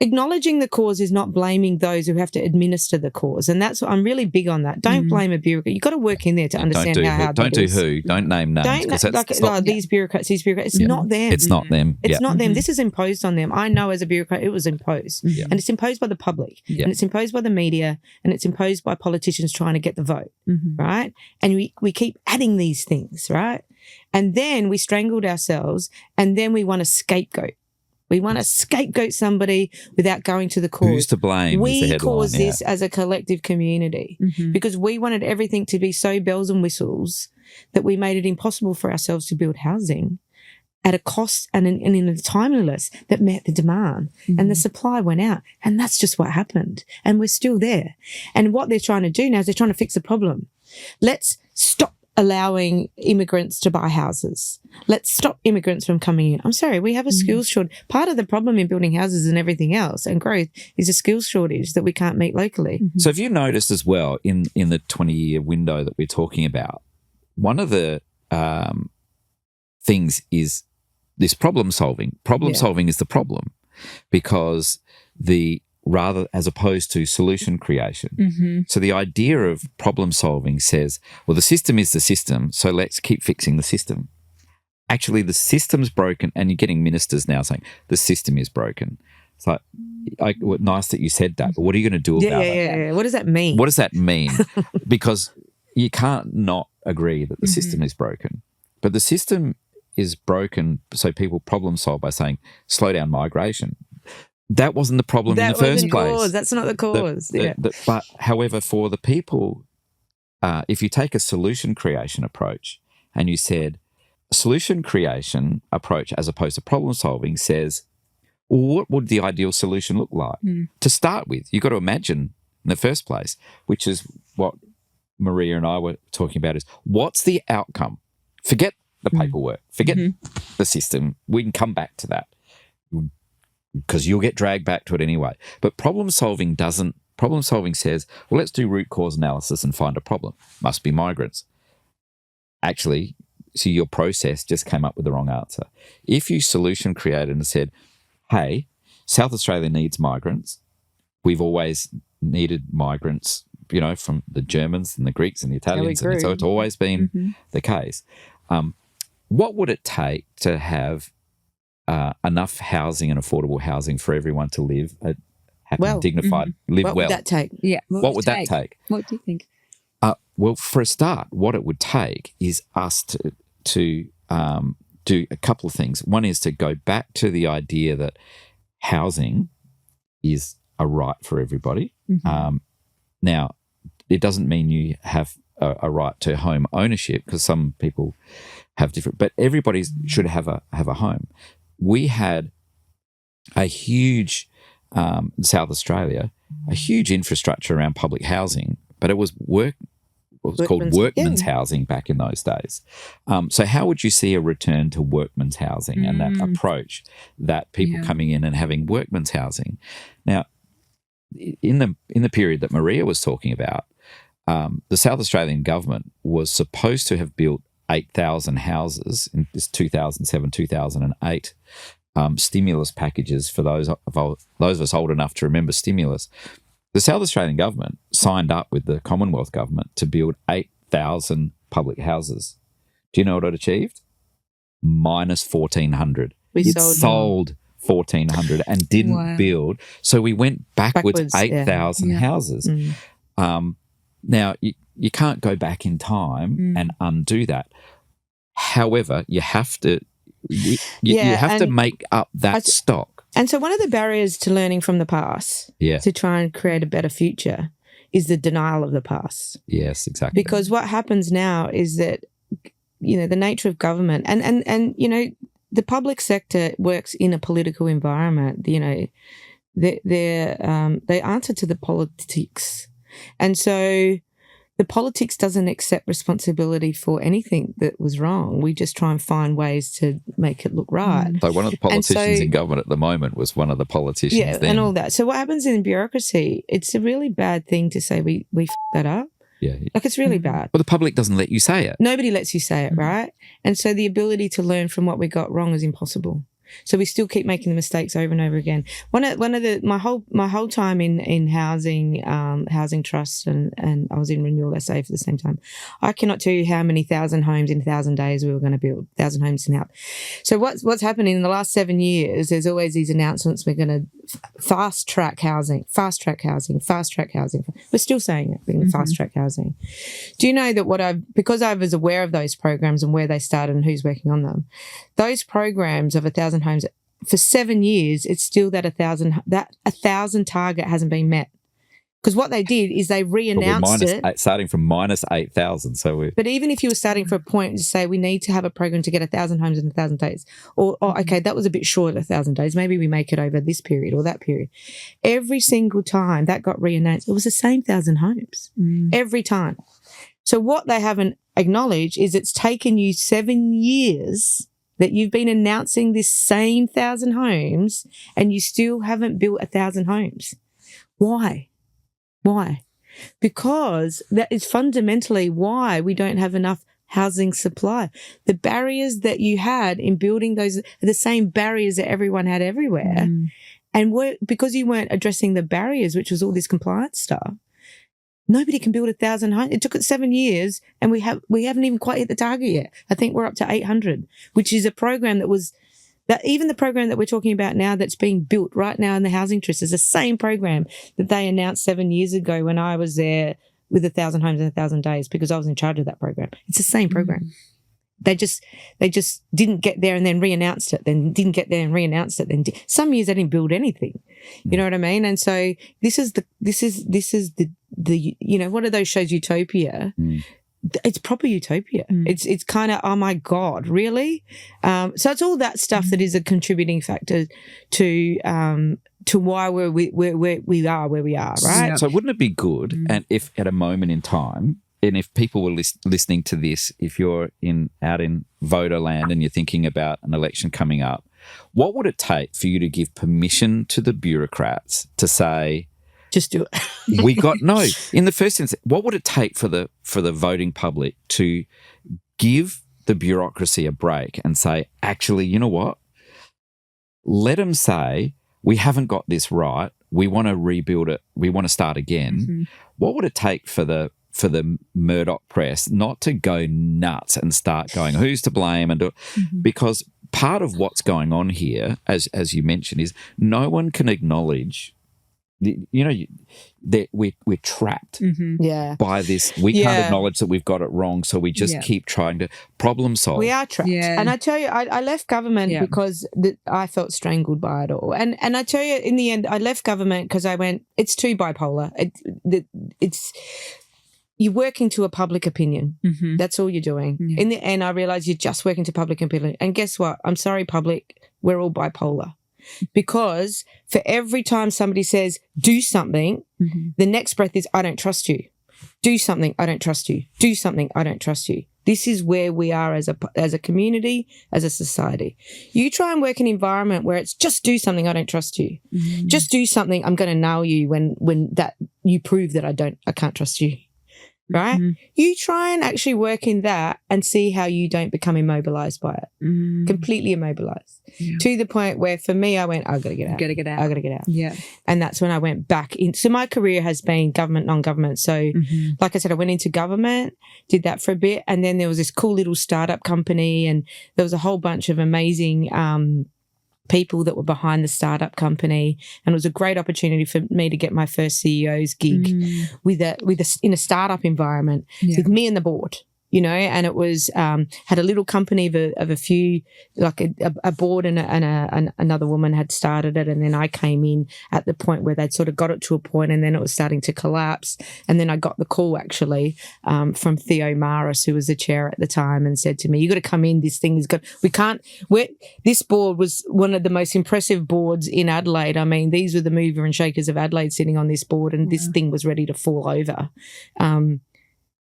acknowledging the cause is not blaming those who have to administer the cause. And that's what I'm really big on that. Don't blame a bureaucrat. You've got to work in there to understand how hard Don't that do is. who. Don't name names. Don't 'cause that's not, these bureaucrats. It's not them. it's not them. It's Yeah. not them. This is imposed on them. I know as a bureaucrat, it was imposed. Yeah. And it's imposed by the public. Yeah. And it's imposed by the media. And it's imposed by politicians trying to get the vote, right? And we keep adding these things, right? And then we strangled ourselves, and then we want a scapegoat. We want to scapegoat somebody without going to the cause. Who's to blame? is the We headline, caused yeah. this as a collective community Mm-hmm. because we wanted everything to be so bells and whistles that we made it impossible for ourselves to build housing at a cost and in a timeliness that met the demand. And the supply went out. And that's just what happened. And we're still there. And what they're trying to do now is they're trying to fix the problem. Let's stop allowing immigrants to buy houses. Let's stop immigrants from coming in. I'm sorry, we have a skills shortage. Part of the problem in building houses and everything else and growth is a skills shortage that we can't meet locally. So have you noticed as well in the 20-year window that we're talking about, one of the things is this problem solving. Problem solving is the problem because rather as opposed to solution creation. So the idea of problem solving says, well, the system is the system, so let's keep fixing the system. Actually, the system's broken, and you're getting ministers now saying the system is broken. It's like, nice that you said that, but what are you going to do about it? Yeah. What does that mean? What does that mean? Because you can't not agree that the system is broken. But the system is broken so people problem solve by saying, slow down migration. That wasn't the problem in the first place. Cause. That's not the cause. But however, for the people, if you take a solution creation approach and you said, a solution creation approach as opposed to problem solving says, well, what would the ideal solution look like? To start with, you've got to imagine in the first place, which is what Maria and I were talking about, is what's the outcome? Forget the paperwork, forget the system. We can come back to that because you'll get dragged back to it anyway. But problem solving doesn't. Problem solving says, well, let's do root cause analysis and find a problem. Must be migrants. Actually, so your process just came up with the wrong answer. If you solution created and said, hey, South Australia needs migrants. We've always needed migrants, from the Germans and the Greeks and the Italians. And so it's always been the case. What would it take to have enough housing and affordable housing for everyone to live a happy, dignified, live well? What would that take? Yeah. What would that take? What do you think? Well, for a start, what it would take is us to do a couple of things. One is to go back to the idea that housing is a right for everybody. Now, it doesn't mean you have a right to home ownership because some people have different, but everybody should have a home. We had a huge South Australia, a huge infrastructure around public housing, but it was called workman's housing back in those days. So how would you see a return to workman's housing and that approach that people coming in and having workman's housing? Now, in the period that Maria was talking about, the South Australian government was supposed to have built 8,000 houses in this 2007, 2008 stimulus packages for those of us old enough to remember stimulus. The South Australian government signed up with the Commonwealth government to build 8,000 public houses. Do you know what it achieved? Minus 1,400. We sold 1,400 and didn't build. So we went backwards 8,000 houses. Now, you can't go back in time and undo that. However, you have to make up that stock. And so one of the barriers to learning from the past to try and create a better future is the denial of the past. Yes, exactly. Because what happens now is that, the nature of government and the public sector works in a political environment. They answer to the politics. And so the politics doesn't accept responsibility for anything that was wrong. We just try and find ways to make it look right. So one of the politicians in government at the moment was one of the politicians then. And all that. So what happens in bureaucracy, it's a really bad thing to say we f*** that up. Yeah. Like, it's really bad. Well, the public doesn't let you say it. Nobody lets you say it, right? And so the ability to learn from what we got wrong is impossible. So we still keep making the mistakes over and over again. My whole time in housing trusts and I was in Renewal SA for the same time. I cannot tell you how many 1,000 homes in 1,000 days we were going to build, 1,000 homes in help. So what's happening in the last 7 years? There's always these announcements. We're going to fast track housing. We're still saying it. We're going to fast track housing. Do you know that because I was aware of those programs and where they started and who's working on them, those programs of 1,000 homes for 7 years, it's still that 1,000 target hasn't been met. Because what they did is they re-announced it. Starting from minus 8,000. But even if you were starting from a point to say we need to have a program to get 1,000 homes in 1,000 days, or okay, that was a bit short, 1,000 days, maybe we make it over this period or that period. Every single time that got re-announced, it was the same 1,000 homes. Every time. So what they haven't acknowledged is it's taken you 7 years that you've been announcing this same 1,000 homes and you still haven't built 1,000 homes. Why? Because that is fundamentally why we don't have enough housing supply. The barriers that you had in building those are the same barriers that everyone had everywhere. And because you weren't addressing the barriers, which was all this compliance stuff, nobody can build 1,000 homes. It took it 7 years and we haven't even quite hit the target yet. I think we're up to 800, which is a program that even the program that we're talking about now that's being built right now in the Housing Trust is the same program that they announced 7 years ago when I was there with 1,000 homes in 1,000 days because I was in charge of that program. It's the same program. They just didn't get there and then re-announced it, then didn't get there and re-announced it. Then some years they didn't build anything. You know what I mean? And so this is the you know, what are those shows, Utopia? It's proper utopia. It's kind of, oh my God, really? So it's all that stuff that is a contributing factor to why we are where we are, right? So wouldn't it be good, and if at a moment in time, and if people were listening to this, if you're out in voter land and you're thinking about an election coming up, what would it take for you to give permission to the bureaucrats to say, just do it. In the first instance, what would it take for the voting public to give the bureaucracy a break and say, actually, you know what? Let them say, we haven't got this right. We want to rebuild it. We want to start again. What would it take for the Murdoch press not to go nuts and start going, who's to blame? Because part of what's going on here, as you mentioned, is no one can acknowledge that we're trapped by this. We can't acknowledge that we've got it wrong, so we just keep trying to problem solve. We are trapped. And I tell you, I left government because I felt strangled by it all. And I tell you, in the end, I left government because I went, it's too bipolar. It's you're working to a public opinion. That's all you're doing. In the end, I realised you're just working to public opinion. And guess what? I'm sorry, public, we're all bipolar. Because for every time somebody says, do something, the next breath is, I don't trust you. Do something, I don't trust you. Do something, I don't trust you. This is where we are as a community, as a society. You try and work in an environment where it's just do something, I don't trust you. Just do something, I'm going to nail you when that you prove that I can't trust you. Right? You try and actually work in that and see how you don't become immobilized by it. Completely immobilized. To the point where for me, I went, I've got to get out. Got to get out. I've got to get out. Yeah. And that's when I went back in. So my career has been government, non-government. So like I said, I went into government, did that for a bit. And then there was this cool little startup company and there was a whole bunch of amazing people that were behind the startup company, and it was a great opportunity for me to get my first CEO's gig in a startup environment with me and the board. And it was had a little company of a few, like a board and another woman had started it, and then I came in at the point where they'd sort of got it to a point, and then it was starting to collapse. And then I got the call actually from Theo Maris, who was the chair at the time, and said to me, "You got to come in. This thing is good. This board was one of the most impressive boards in Adelaide. I mean, these were the mover and shakers of Adelaide sitting on this board, and this thing was ready to fall over."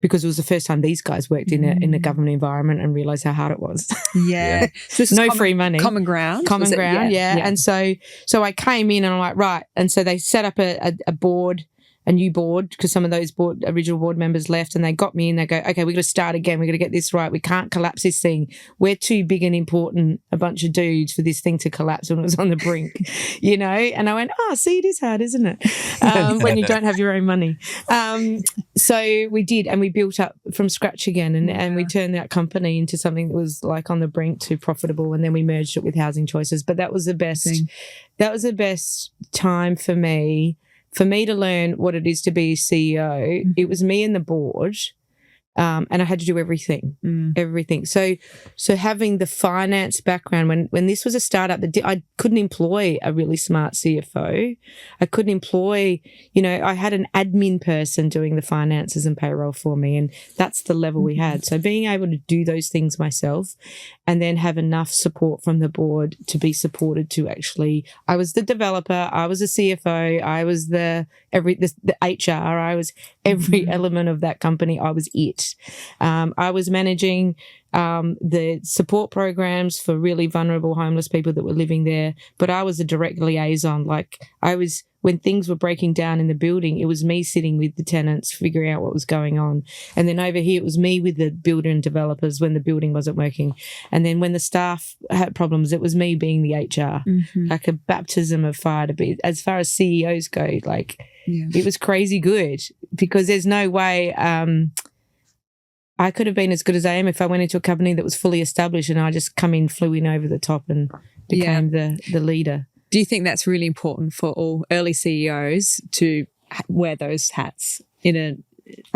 because it was the first time these guys worked in a government environment and realised how hard it was. Yeah. Just no free money. Common ground. Common ground, yeah. And so I came in and I'm like, right. And so they set up a board, a new board, because some of those original board members left, and they got me in. They go, okay, we've got to start again. We've got to get this right. We can't collapse this thing. We're too big and important, a bunch of dudes, for this thing to collapse when it was on the brink, you know? And I went, see, it is hard, isn't it? When you don't have your own money. So we did, and we built up from scratch again, and we turned that company into something that was like on the brink to profitable, and then we merged it with Housing Choices. But that was the best. That was the best time for me to learn what it is to be a CEO. It was me and the board, and I had to do everything. So having the finance background, when this was a startup, I couldn't employ a really smart CFO. I couldn't employ, I had an admin person doing the finances and payroll for me, and that's the level we had. So being able to do those things myself, and then have enough support from the board to be supported to actually, I was the developer, I was the CFO, I was the HR, I was every element of that company. I was it. I was managing the support programs for really vulnerable homeless people that were living there, but I was a direct liaison. Like when things were breaking down in the building, it was me sitting with the tenants, figuring out what was going on. And then over here, it was me with the builder and developers when the building wasn't working. And then when the staff had problems, it was me being the HR, like a baptism of fire to be. As far as CEOs go, it was crazy good, because there's no way I could have been as good as I am if I went into a company that was fully established and I just flew in over the top and became the leader. Do you think that's really important for all early CEOs to wear those hats I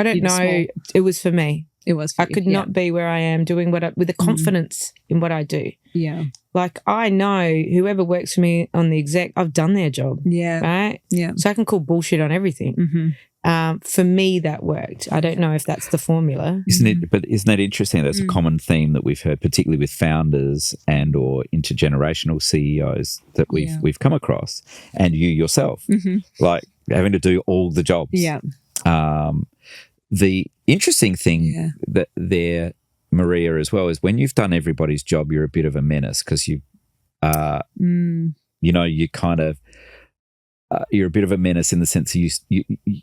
don't know. It was for me. It was for I could not be where I am doing with the confidence in what I do. Yeah. Like, I know whoever works for me on the exec, I've done their job. Yeah. Right? Yeah. So I can call bullshit on everything. For me, that worked. I don't know if that's the formula. Isn't it interesting? That's a common theme that we've heard, particularly with founders and or intergenerational CEOs that we've come across, and you yourself, like having to do all the jobs. Yeah. The interesting thing that there, Maria, as well, is when you've done everybody's job, you're a bit of a menace, because you kind of. You're a bit of a menace in the sense that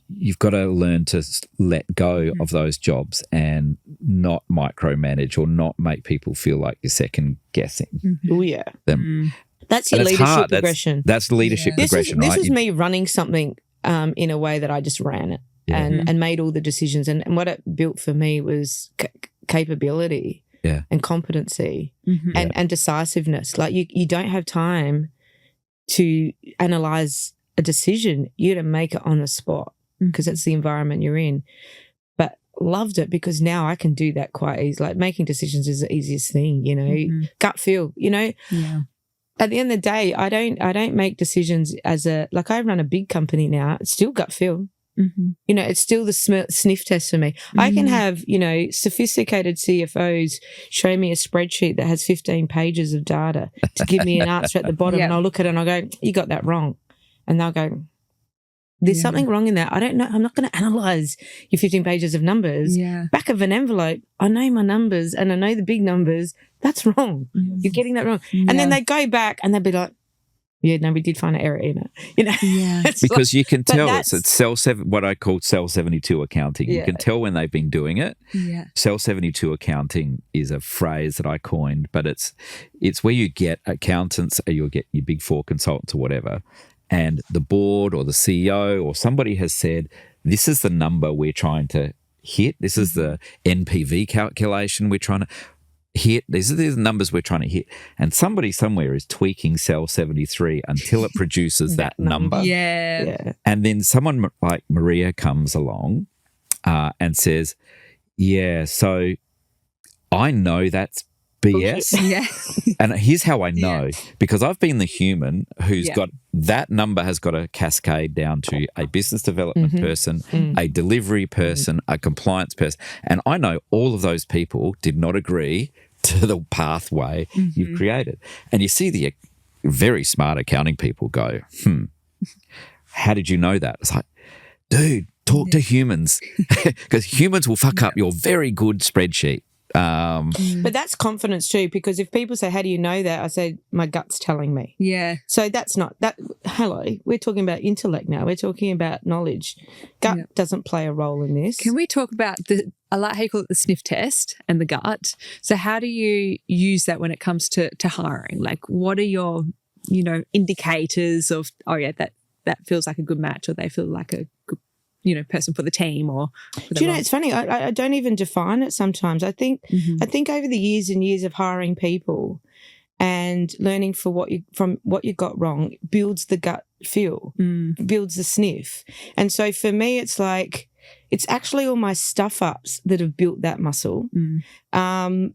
you've got to learn to let go of those jobs and not micromanage or not make people feel like you're second guessing them. That's your leadership progression. That's the leadership progression, right? This is me running something in a way that I just ran it and made all the decisions. And what it built for me was capability and competency and decisiveness. Like, you don't have time to analyse a decision. You got to make it on the spot, because that's the environment you're in. But loved it, because now I can do that quite easy. Like, making decisions is the easiest thing, gut feel, Yeah. At the end of the day, I don't make decisions I run a big company now. It's still gut feel. It's still the sniff test for me. I can have, sophisticated CFOs show me a spreadsheet that has 15 pages of data to give me an answer at the bottom, and I'll look at it and I'll go, you got that wrong. And they'll go, there's something wrong in that. I don't know. I'm not going to analyse your 15 pages of numbers. Yeah. Back of an envelope, I know my numbers and I know the big numbers. That's wrong. You're getting that wrong. And then they go back and they'll be like, we did find an error in it. Yeah. Because you can tell it's what I call cell 72 accounting. You can tell when they've been doing it. Yeah. Cell 72 accounting is a phrase that I coined, but it's where you get accountants, or you'll get your Big Four consultants or whatever, and the board or the CEO or somebody has said, this is the number we're trying to hit. This is the NPV calculation we're trying to hit. These are the numbers we're trying to hit. And somebody somewhere is tweaking cell 73 until it produces that number. Yeah. And then someone like Maria comes along and says, so I know that's BS. Yeah. And here's how I know, because I've been the human who's got that number has got to cascade down to a business development person, a delivery person, a compliance person. And I know all of those people did not agree to the pathway you've created. And you see the very smart accounting people go, how did you know that? It's like, dude, Talk to humans because humans will fuck up your very good spreadsheet. But that's confidence too, because if people say, how do you know that? I say, my gut's telling me. Yeah. So that's not that. Hello, we're talking about intellect now. We're talking about knowledge. Gut doesn't play a role in this. Can we talk about I like how you call it the sniff test and the gut. So how do you use that when it comes to hiring? Like, what are your, indicators of, that feels like a good match, or they feel like a good, person for the team, or for the do you know, role? it's funny. I don't even define it sometimes. I think over the years and years of hiring people and learning from what you got wrong builds the gut feel, builds the sniff. And so for me, it's like, it's actually all my stuff ups that have built that muscle.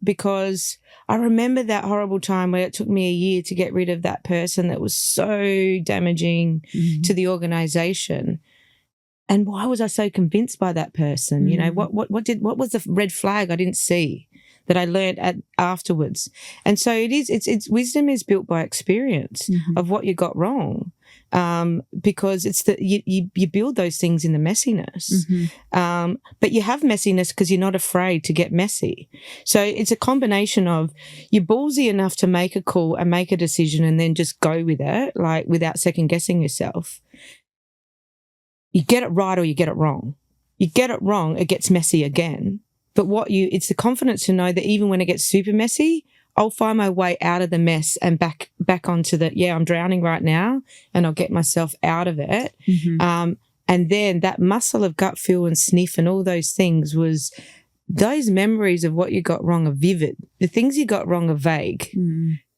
Because I remember that horrible time where it took me a year to get rid of that person that was so damaging to the organisation. And why was I so convinced by that person? What was the red flag I didn't see that I learned afterwards? And so it's wisdom is built by experience of what you got wrong. Because it's you build those things in the messiness. But you have messiness because you're not afraid to get messy. So it's a combination of you're ballsy enough to make a call and make a decision and then just go with it, like without second guessing yourself. You get it right or you get it wrong. You get it wrong, it gets messy again. But it's the confidence to know that even when it gets super messy, I'll find my way out of the mess and back onto I'm drowning right now, and I'll get myself out of it. And then that muscle of gut feel and sniff and all those things those memories of what you got wrong are vivid. The things you got wrong are vague.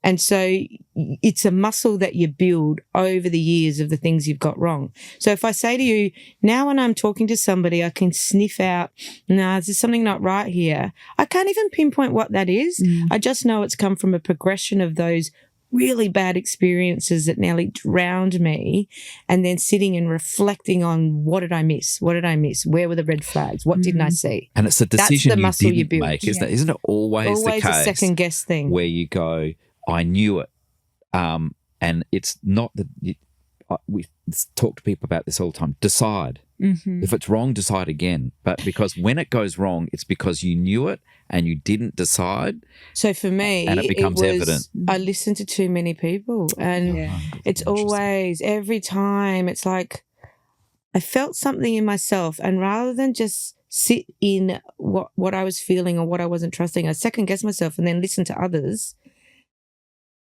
And so it's a muscle that you build over the years of the things you've got wrong. So if I say to you, now when I'm talking to somebody, I can sniff out, there's something not right here. I can't even pinpoint what that is. I just know it's come from a progression of those really bad experiences that nearly drowned me, and then sitting and reflecting on what did I miss? What did I miss? Where were the red flags? What didn't I see? And it's a decision That's the muscle you didn't build. make, isn't it? Isn't it always the case? A second guess thing. Where you go, I knew it. And it's not that we talk to people about this all the time. Decide. If it's wrong, decide again. But because when it goes wrong, it's because you knew it and you didn't decide. So for me, and it becomes evident. I listen to too many people, and it's always, every time, it's like I felt something in myself, and rather than just sit in what I was feeling or what I wasn't trusting, I second guessed myself and then listened to others.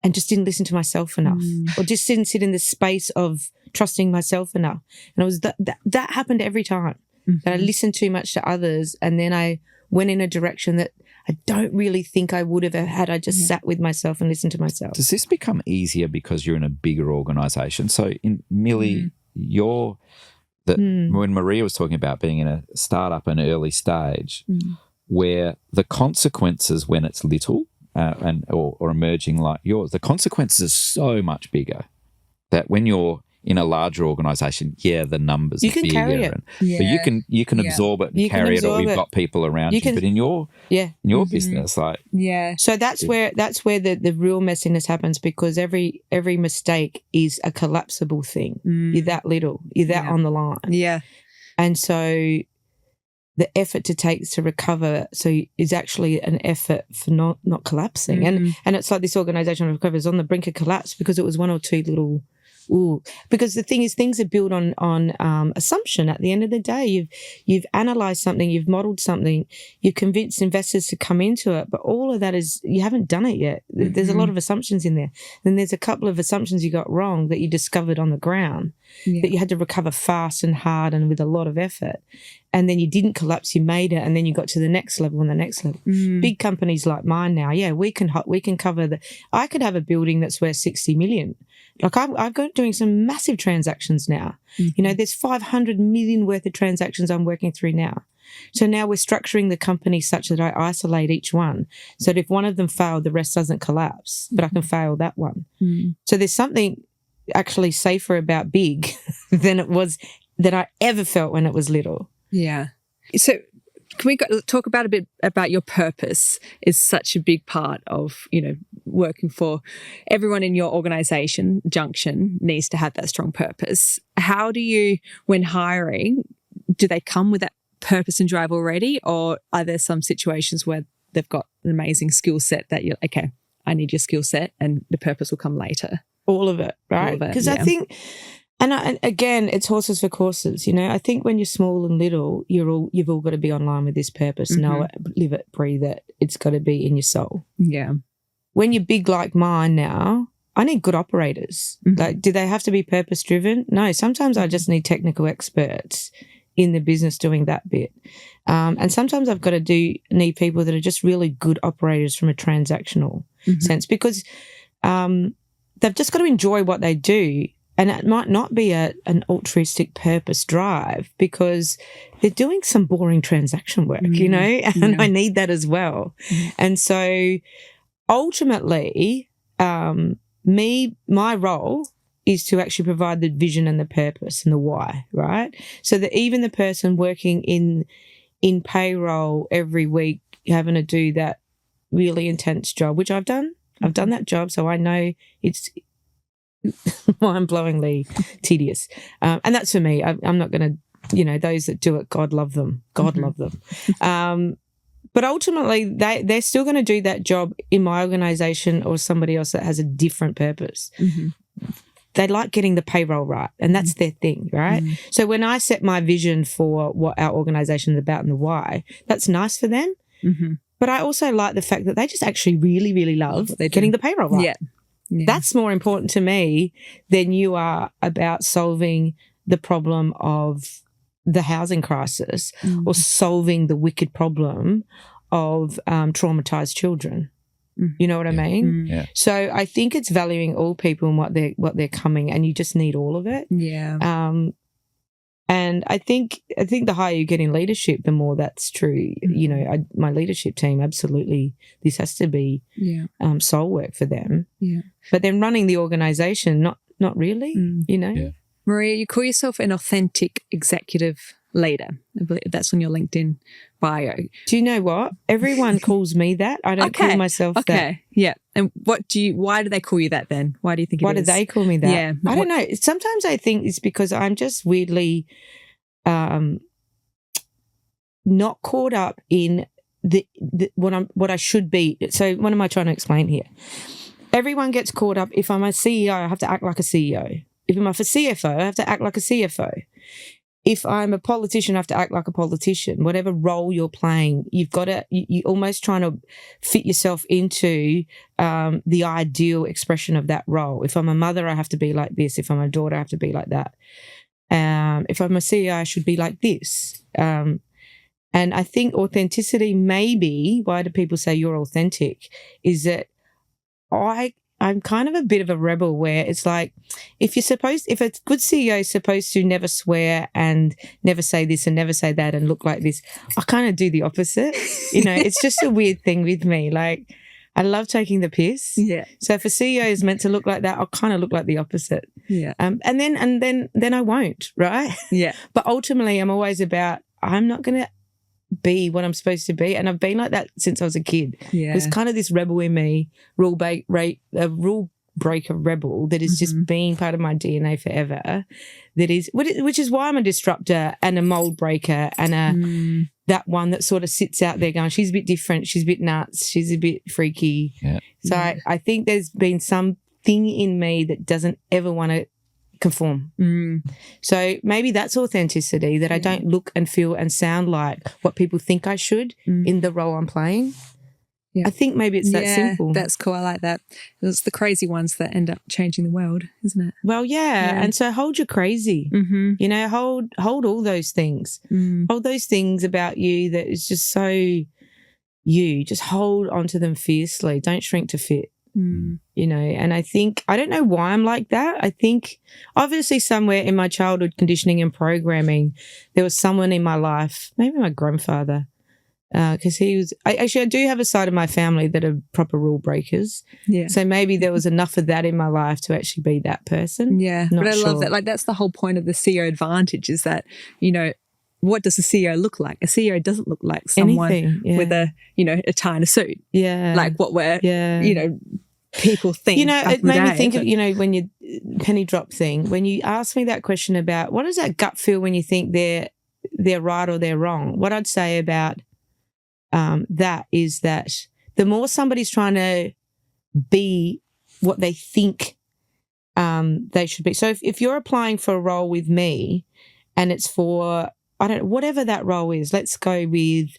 And just didn't listen to myself enough, or just didn't sit in the space of trusting myself enough. And it was that happened every time. That I listened too much to others, and then I went in a direction that I don't really think I would have had I just sat with myself and listened to myself. Does this become easier because you're in a bigger organisation? So in Milly, when Maria was talking about being in a startup and early stage, where the consequences when it's little, or emerging like yours, the consequences are so much bigger that when you're in a larger organisation, the numbers you are can bigger. carry it. But you can absorb it and carry it, or you've got people around you. But in your business, so that's where the real messiness happens, because every mistake is a collapsible thing. You're that little, you're that on the line. And so the effort to take to recover is actually an effort for not collapsing. And it's like this organisation of recovery is on the brink of collapse because it was one or two little because the thing is, things are built on assumption. At the end of the day, you've analysed something, you've modelled something, you've convinced investors to come into it, but all of that is, you haven't done it yet. There's a lot of assumptions in there. Then there's a couple of assumptions you got wrong that you discovered on the ground that you had to recover fast and hard and with a lot of effort. And then you didn't collapse, you made it, and then you got to the next level and the next level. Big companies like mine now, we can cover I could have a building that's worth 60 million. Like I've got doing some massive transactions now. There's 500 million worth of transactions I'm working through now. So now we're structuring the company such that I isolate each one, so that if one of them failed, the rest doesn't collapse, but I can fail that one. So there's something actually safer about big than it was that I ever felt when it was little. Yeah. So can we talk about a bit about your purpose? Is such a big part of, working for everyone in your organisation. Junction needs to have that strong purpose. How do you, when hiring, do they come with that purpose and drive already, or are there some situations where they've got an amazing skill set that you're okay, I need your skill set and the purpose will come later? All of it, right? Because I think, and again, it's horses for courses. I think when you're small and little, you've all got to be online with this purpose, know it, live it, breathe it. It's got to be in your soul. Yeah. When you're big like mine now, I need good operators. Like, do they have to be purpose driven? No. Sometimes I just need technical experts in the business doing that bit. And sometimes I've got to need people that are just really good operators from a transactional sense, because they've just got to enjoy what they do. And it might not be an altruistic purpose drive, because they're doing some boring transaction work, and I need that as well. And so ultimately, my role is to actually provide the vision and the purpose and the why, right? So that even the person working in payroll every week, having to do that really intense job, which I've done that job, so I know it's mind-blowingly tedious. And that's for me. I'm not going to, those that do it, God love them. God love them. But ultimately, they're still going to do that job in my organisation or somebody else that has a different purpose. They like getting the payroll right, and that's their thing, right? So when I set my vision for what our organisation is about and the why, that's nice for them. But I also like the fact that they just actually really, really love getting the payroll right. Yeah. That's more important to me than you are about solving the problem of the housing crisis or solving the wicked problem of traumatized children. You know what I mean? Yeah. So I think it's valuing all people and what they're coming, and you just need all of it. Yeah. And I think the higher you get in leadership, the more that's true. My leadership team, absolutely, this has to be soul work for them. Yeah. But then running the organisation, not really. Yeah. Maria, you call yourself an authentic executive leader. I believe that's on your LinkedIn bio. Do you know what? Everyone calls me that. I don't call myself that. Okay. Yeah. And why do they call you that then? Why do you think Why do they call me that? Yeah. I don't know. Sometimes I think it's because I'm just weirdly not caught up in what I should be. So what am I trying to explain here? Everyone gets caught up. If I'm a CEO, I have to act like a CEO. If I'm a CFO, I have to act like a CFO. If I'm a politician, I have to act like a politician. Whatever role you're playing, you've got to, you're almost trying to fit yourself into the ideal expression of that role. If I'm a mother, I have to be like this. If I'm a daughter, I have to be like that. If I'm a CEO, I should be like this. And I think authenticity, maybe, why do people say you're authentic, is that I'm kind of a bit of a rebel where it's like, if a good CEO is supposed to never swear and never say this and never say that and look like this, I kind of do the opposite. It's just a weird thing with me. Like, I love taking the piss. Yeah. So if a CEO is meant to look like that, I'll kind of look like the opposite. Yeah. And then I won't, right? Yeah. But ultimately, I'm always about, I'm not going to be what I'm supposed to be, and I've been like that since I was a kid. Yeah. There's kind of this rebel in me, rule breaker rebel that has just been part of my DNA forever. Which is why I'm a disruptor and a mold breaker and that one that sort of sits out there going, she's a bit different, she's a bit nuts, she's a bit freaky. Yeah. So I think there's been something in me that doesn't ever want to conform. So maybe that's authenticity, that I don't look and feel and sound like what people think I should in the role I'm playing. Yeah. I think maybe it's that simple. That's cool. I like that. It's the crazy ones that end up changing the world, isn't it? Well, yeah. And so hold your crazy. Hold all those things. Hold those things about you that is just so you. Just hold onto them fiercely. Don't shrink to fit. And I think, I don't know why I'm like that. I think obviously somewhere in my childhood conditioning and programming, there was someone in my life, maybe my grandfather, because I do have a side of my family that are proper rule breakers. Yeah. So maybe there was enough of that in my life to actually be that person. Yeah. But I love that. Like, that's the whole point of the CEO advantage, is that, what does a CEO look like? A CEO doesn't look like someone with a tie and a suit. Yeah. Like what we're, people think. It made me think of, when you penny drop thing, when you asked me that question about what does that gut feel when you think they're right or they're wrong. What I'd say about that is that the more somebody's trying to be what they think they should be. So if you're applying for a role with me and it's for, I don't know, whatever that role is, let's go with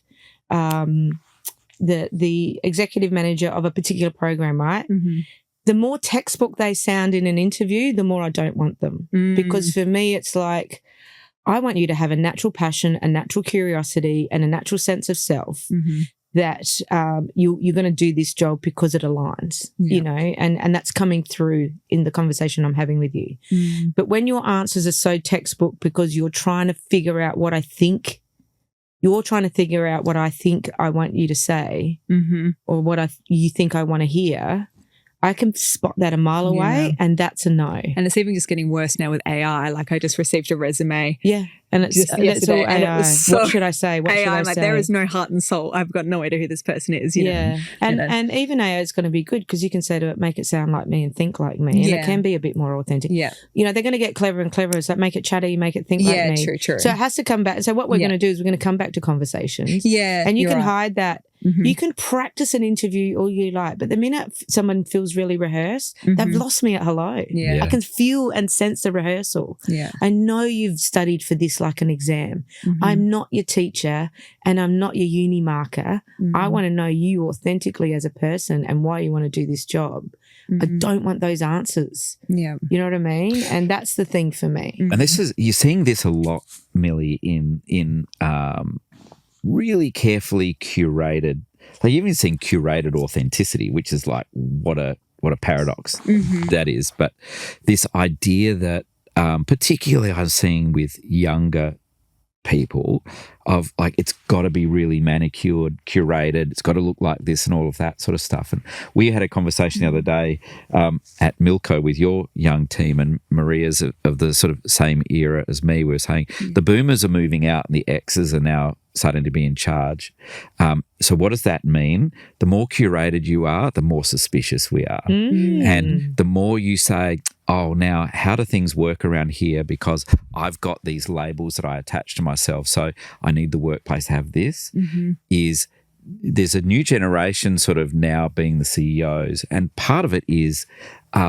the executive manager of a particular program, right? Mm-hmm. The more textbook they sound in an interview, the more I don't want them. Because for me, it's like, I want you to have a natural passion, a natural curiosity, and a natural sense of self that you're going to do this job because it aligns, you know, and that's coming through in the conversation I'm having with you. But when your answers are so textbook because you're trying to figure out what I think, you're trying to figure out what I think I want you to say or what you think I want to hear, I can spot that a mile away and that's a no. And it's even just getting worse now with AI. Like I just received a resume. Yeah. And it's all AI. And it was so what should I say? What AI, should I like say? there is no heart and soul. I've got no idea who this person is. You know? And even AI is going to be good because you can say to it, make it sound like me and think like me. And it can be a bit more authentic. Yeah. You know, they're going to get clever and clever. So make it chatty, make it think like me. Yeah, true. So it has to come back. So what we're going to do is we're going to come back to conversations. Yeah. And you can hide that. You can practice an interview all you like, but the minute someone feels really rehearsed, they've lost me at hello. Yeah. I can feel and sense the rehearsal. Yeah. I know you've studied for this like an exam. I'm not your teacher and I'm not your uni marker. I want to know you authentically as a person and why you want to do this job. I don't want those answers. Yeah. You know what I mean? And that's the thing for me. And you're seeing this a lot, Milly, in really carefully curated, like you've even seen curated authenticity, which is like what a paradox that is. But this idea that particularly I'm seeing with younger people of like it's got to be really manicured, curated, it's got to look like this and all of that sort of stuff. And we had a conversation the other day at Milko with your young team, and Maria's of the sort of same era as me. We were saying the boomers are moving out and the X's are now starting to be in charge. So what does that mean? The more curated you are, the more suspicious we are. And the more you say, oh, now how do things work around here because I've got these labels that I attach to myself, so I need the workplace to have this, is there's a new generation sort of now being the CEOs, and part of it is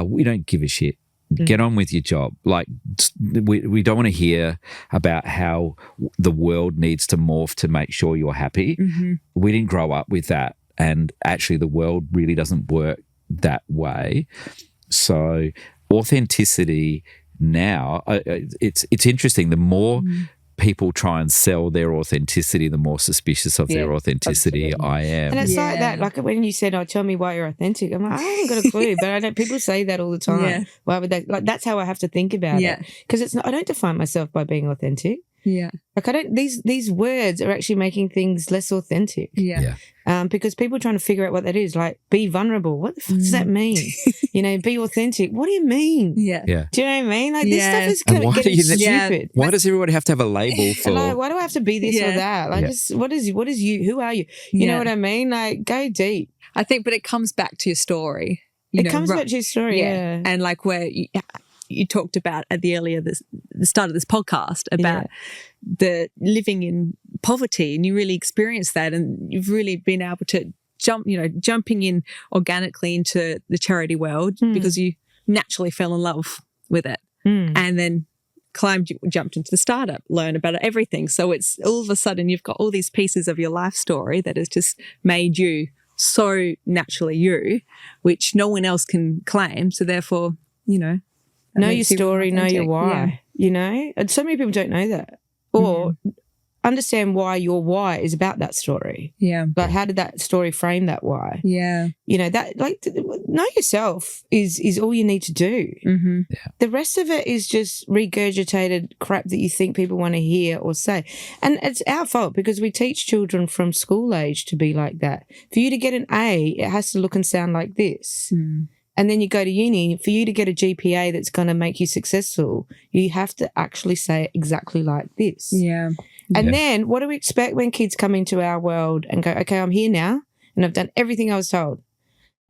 we don't give a shit. Get on with your job. Like we don't want to hear about how the world needs to morph to make sure you're happy. We didn't grow up with that, and actually the world really doesn't work that way. So authenticity now, it's interesting. The more people try and sell their authenticity, the more suspicious of their authenticity I am. And it's like that, like when you said, tell me why you're authentic. I'm like, I haven't got a clue, but I know people say that all the time. Yeah. Why would they? Like, that's how I have to think about it. Because I don't define myself by being authentic. Yeah. Like these words are actually making things less authentic. Yeah. Because people are trying to figure out what that is. Like, be vulnerable. What the fuck does that mean? Be authentic. What do you mean? Yeah. Do you know what I mean? Like, this stuff is kind of why getting stupid. Why does everybody have to have a label for? Like, why do I have to be this or that? Like, just what is you? Who are you? You know what I mean? Like, go deep. I think, but it comes back to your story. It comes back to your story, yeah. And like where you talked about at the start of this podcast about the living in poverty, and you really experienced that, and you've really been able to jumping in organically into the charity world because you naturally fell in love with it, and then jumped into the startup, learn about everything. So it's all of a sudden you've got all these pieces of your life story that has just made you so naturally you, which no one else can claim. So therefore, know your story, know your why, and so many people don't know that or understand why your why is about that story. Yeah. But how did that story frame that why? Yeah. That like know yourself is all you need to do. The rest of it is just regurgitated crap that you think people want to hear or say. And it's our fault because we teach children from school age to be like that. For you to get an A, it has to look and sound like this. And then you go to uni, for you to get a GPA that's going to make you successful, you have to actually say it exactly like this. Yeah. And then what do we expect when kids come into our world and go, okay, I'm here now and I've done everything I was told.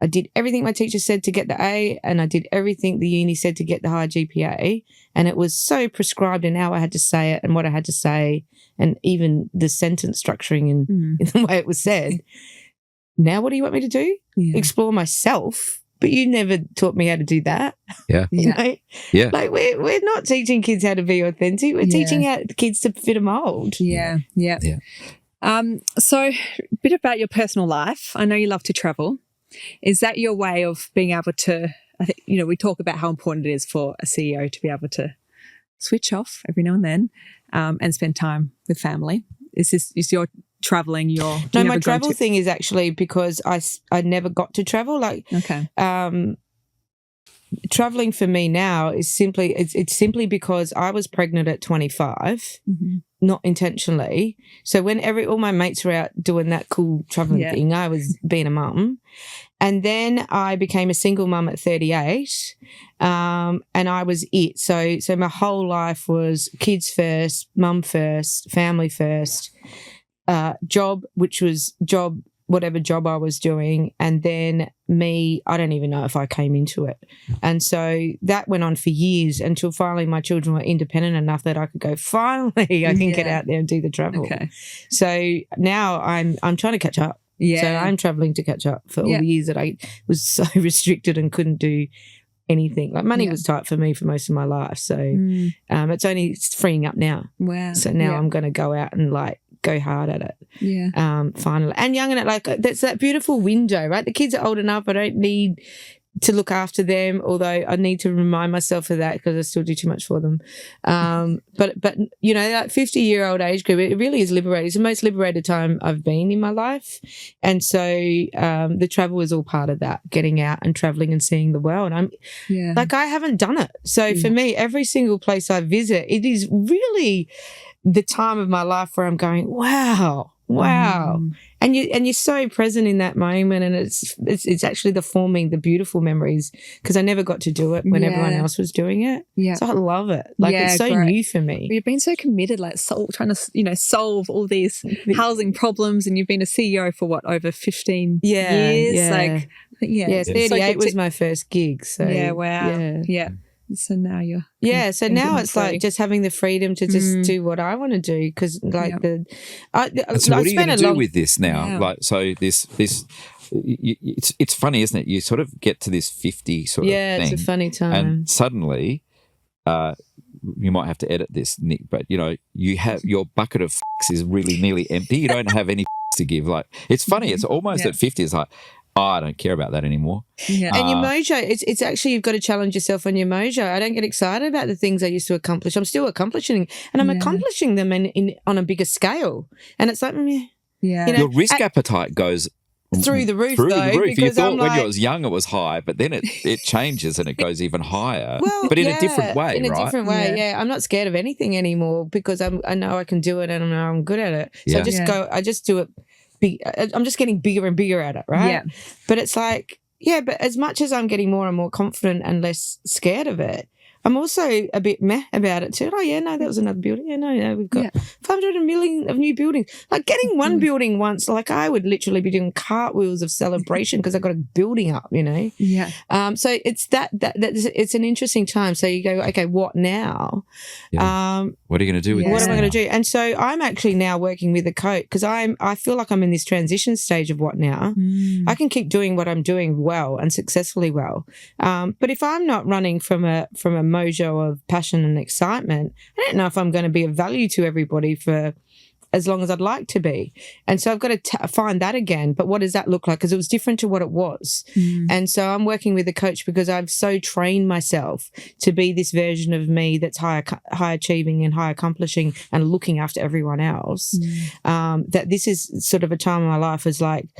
I did everything my teacher said to get the A, and I did everything the uni said to get the high GPA. And it was so prescribed in how I had to say it and what I had to say, and even the sentence structuring in the way it was said. Now what do you want me to do? Yeah. Explore myself. But you never taught me how to do that. Yeah. You know? Yeah. Like we're not teaching kids how to be authentic. We're teaching kids to fit a mold. Yeah. Yeah. So a bit about your personal life. I know you love to travel. Is that your way of being able to, I think, you know, we talk about how important it is for a CEO to be able to switch off every now and then and spend time with family. Is your traveling your... No, my travel thing is actually because I never got to travel. Like, okay. Traveling for me now is simply, it's simply because I was pregnant at 25, not intentionally. So when all my mates were out doing that cool traveling thing, I was being a mum. And then I became a single mum at 38, and I was it. So my whole life was kids first, mum first, family first, job, which was whatever job I was doing, and then me, I don't even know if I came into it. And so that went on for years until finally my children were independent enough that I could go, finally I can get out there and do the travel. Okay. So now I'm trying to catch up. Yeah. So I'm traveling to catch up for all the years that I was so restricted and couldn't do anything. Like money was tight for me for most of my life. So it's freeing up now. Wow. So now I'm going to go out and like go hard at it. Yeah. Finally. And young and like that's that beautiful window, right? The kids are old enough. I don't need to look after them, although I need to remind myself of that because I still do too much for them. But you know, that 50-year-old age group, it really is liberating. It's the most liberated time I've been in my life. And so the travel is all part of that, getting out and traveling and seeing the world. I haven't done it. So for me, every single place I visit, it is really the time of my life where I'm going, wow. And you're so present in that moment, and it's actually forming the beautiful memories because I never got to do it when everyone else was doing it. Yeah. So I love it. Like it's so new for me. You've been so committed, like trying to, solve all these housing problems, and you've been a CEO for what, over 15 years? Yeah. 38 was my first gig. So wow. Yeah. So now you're so now it's like just having the freedom to just do what I want to do because like so what are you going to do with this now? Yeah. Like so this it's funny, isn't it? You sort of get to this 50 sort of thing. It's a funny time, and suddenly you might have to edit this, Nick, but you have your bucket of is really nearly empty. You don't have any to give. Like it's funny. It's almost at 50. It's like, I don't care about that anymore. Yeah. And your mojo, it's actually you've got to challenge yourself on your mojo. I don't get excited about the things I used to accomplish. I'm still accomplishing, and I'm accomplishing them on a bigger scale. And it's like, your risk appetite goes through the roof. You thought when you was young it was high, but then it changes and it goes even higher. Well, but in a different way, in a different way, yeah. I'm not scared of anything anymore because I know I can do it and I know I'm good at it. So I just do it. I'm just getting bigger and bigger at it, right? Yeah. But it's like, but as much as I'm getting more and more confident and less scared of it, I'm also a bit meh about it too. Oh, yeah, no, that was another building. Yeah, no, we've got 500 million of new buildings. Like getting one building once, like I would literally be doing cartwheels of celebration because I got a building up, Yeah. So it's it's an interesting time. So you go, okay, what now? Yeah. What are you going to do with this? What am I going to do? And so I'm actually now working with a coach because I feel like I'm in this transition stage of what now. I can keep doing what I'm doing well and successfully well. But if I'm not running from a mojo of passion and excitement, I don't know if I'm going to be of value to everybody for as long as I'd like to be. And so I've got to find that again. But what does that look like? Because it was different to what it was. And so I'm working with a coach because I've so trained myself to be this version of me that's high achieving and high accomplishing and looking after everyone else. That this is sort of a time in my life is like,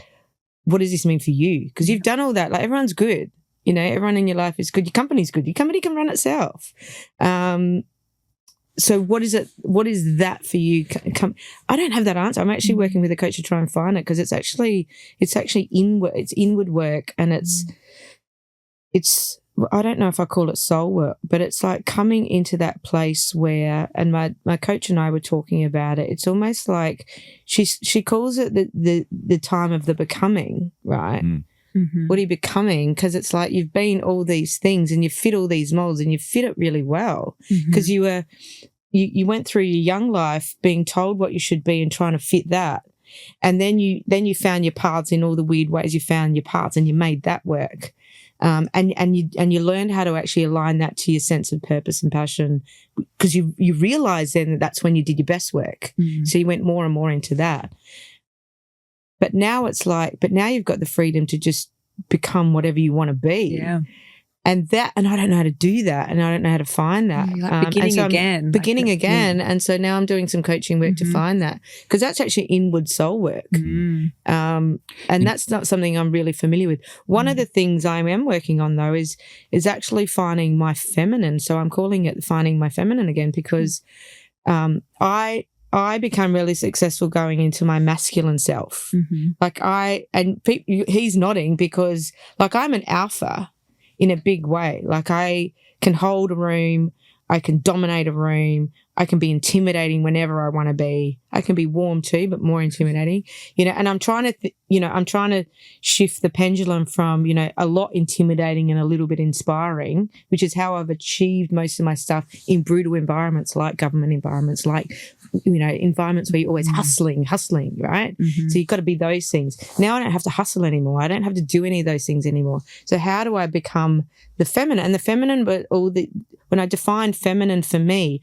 what does this mean for you? Because you've done all that. Like everyone's good. Everyone in your life is good. Your company's good. Your company can run itself. So what is it? What is that for you? I don't have that answer. I'm actually working with a coach to try and find it because it's actually inward. It's inward work, and it's. I don't know if I call it soul work, but it's like coming into that place where, and my coach and I were talking about it. It's almost like she calls it the time of the becoming, right? What are you becoming? Because it's like you've been all these things and you fit all these molds and you fit it really well because you went through your young life being told what you should be and trying to fit that. And then you found your paths in all the weird ways. You found your paths and you made that work. And you learned how to actually align that to your sense of purpose and passion because you realized then that that's when you did your best work. So you went more and more into that. But now it's like, now you've got the freedom to just become whatever you want to be. Yeah. And I don't know how to do that, and I don't know how to find that. Like beginning again. And so now I'm doing some coaching work to find that, because that's actually inward soul work. And that's not something I'm really familiar with. One of the things I am working on, though, is actually finding my feminine. So I'm calling it finding my feminine again, because I become really successful going into my masculine self. He's nodding because like I'm an alpha in a big way. Like I can hold a room, I can dominate a room, I can be intimidating whenever I want to be. I can be warm too, but more intimidating, and I'm trying to shift the pendulum from, a lot intimidating and a little bit inspiring, which is how I've achieved most of my stuff in brutal environments like government environments, like, environments where you're always hustling, right? So you've got to be those things. Now I don't have to hustle anymore. I don't have to do any of those things anymore. So how do I become the feminine? And the feminine, when I define feminine for me,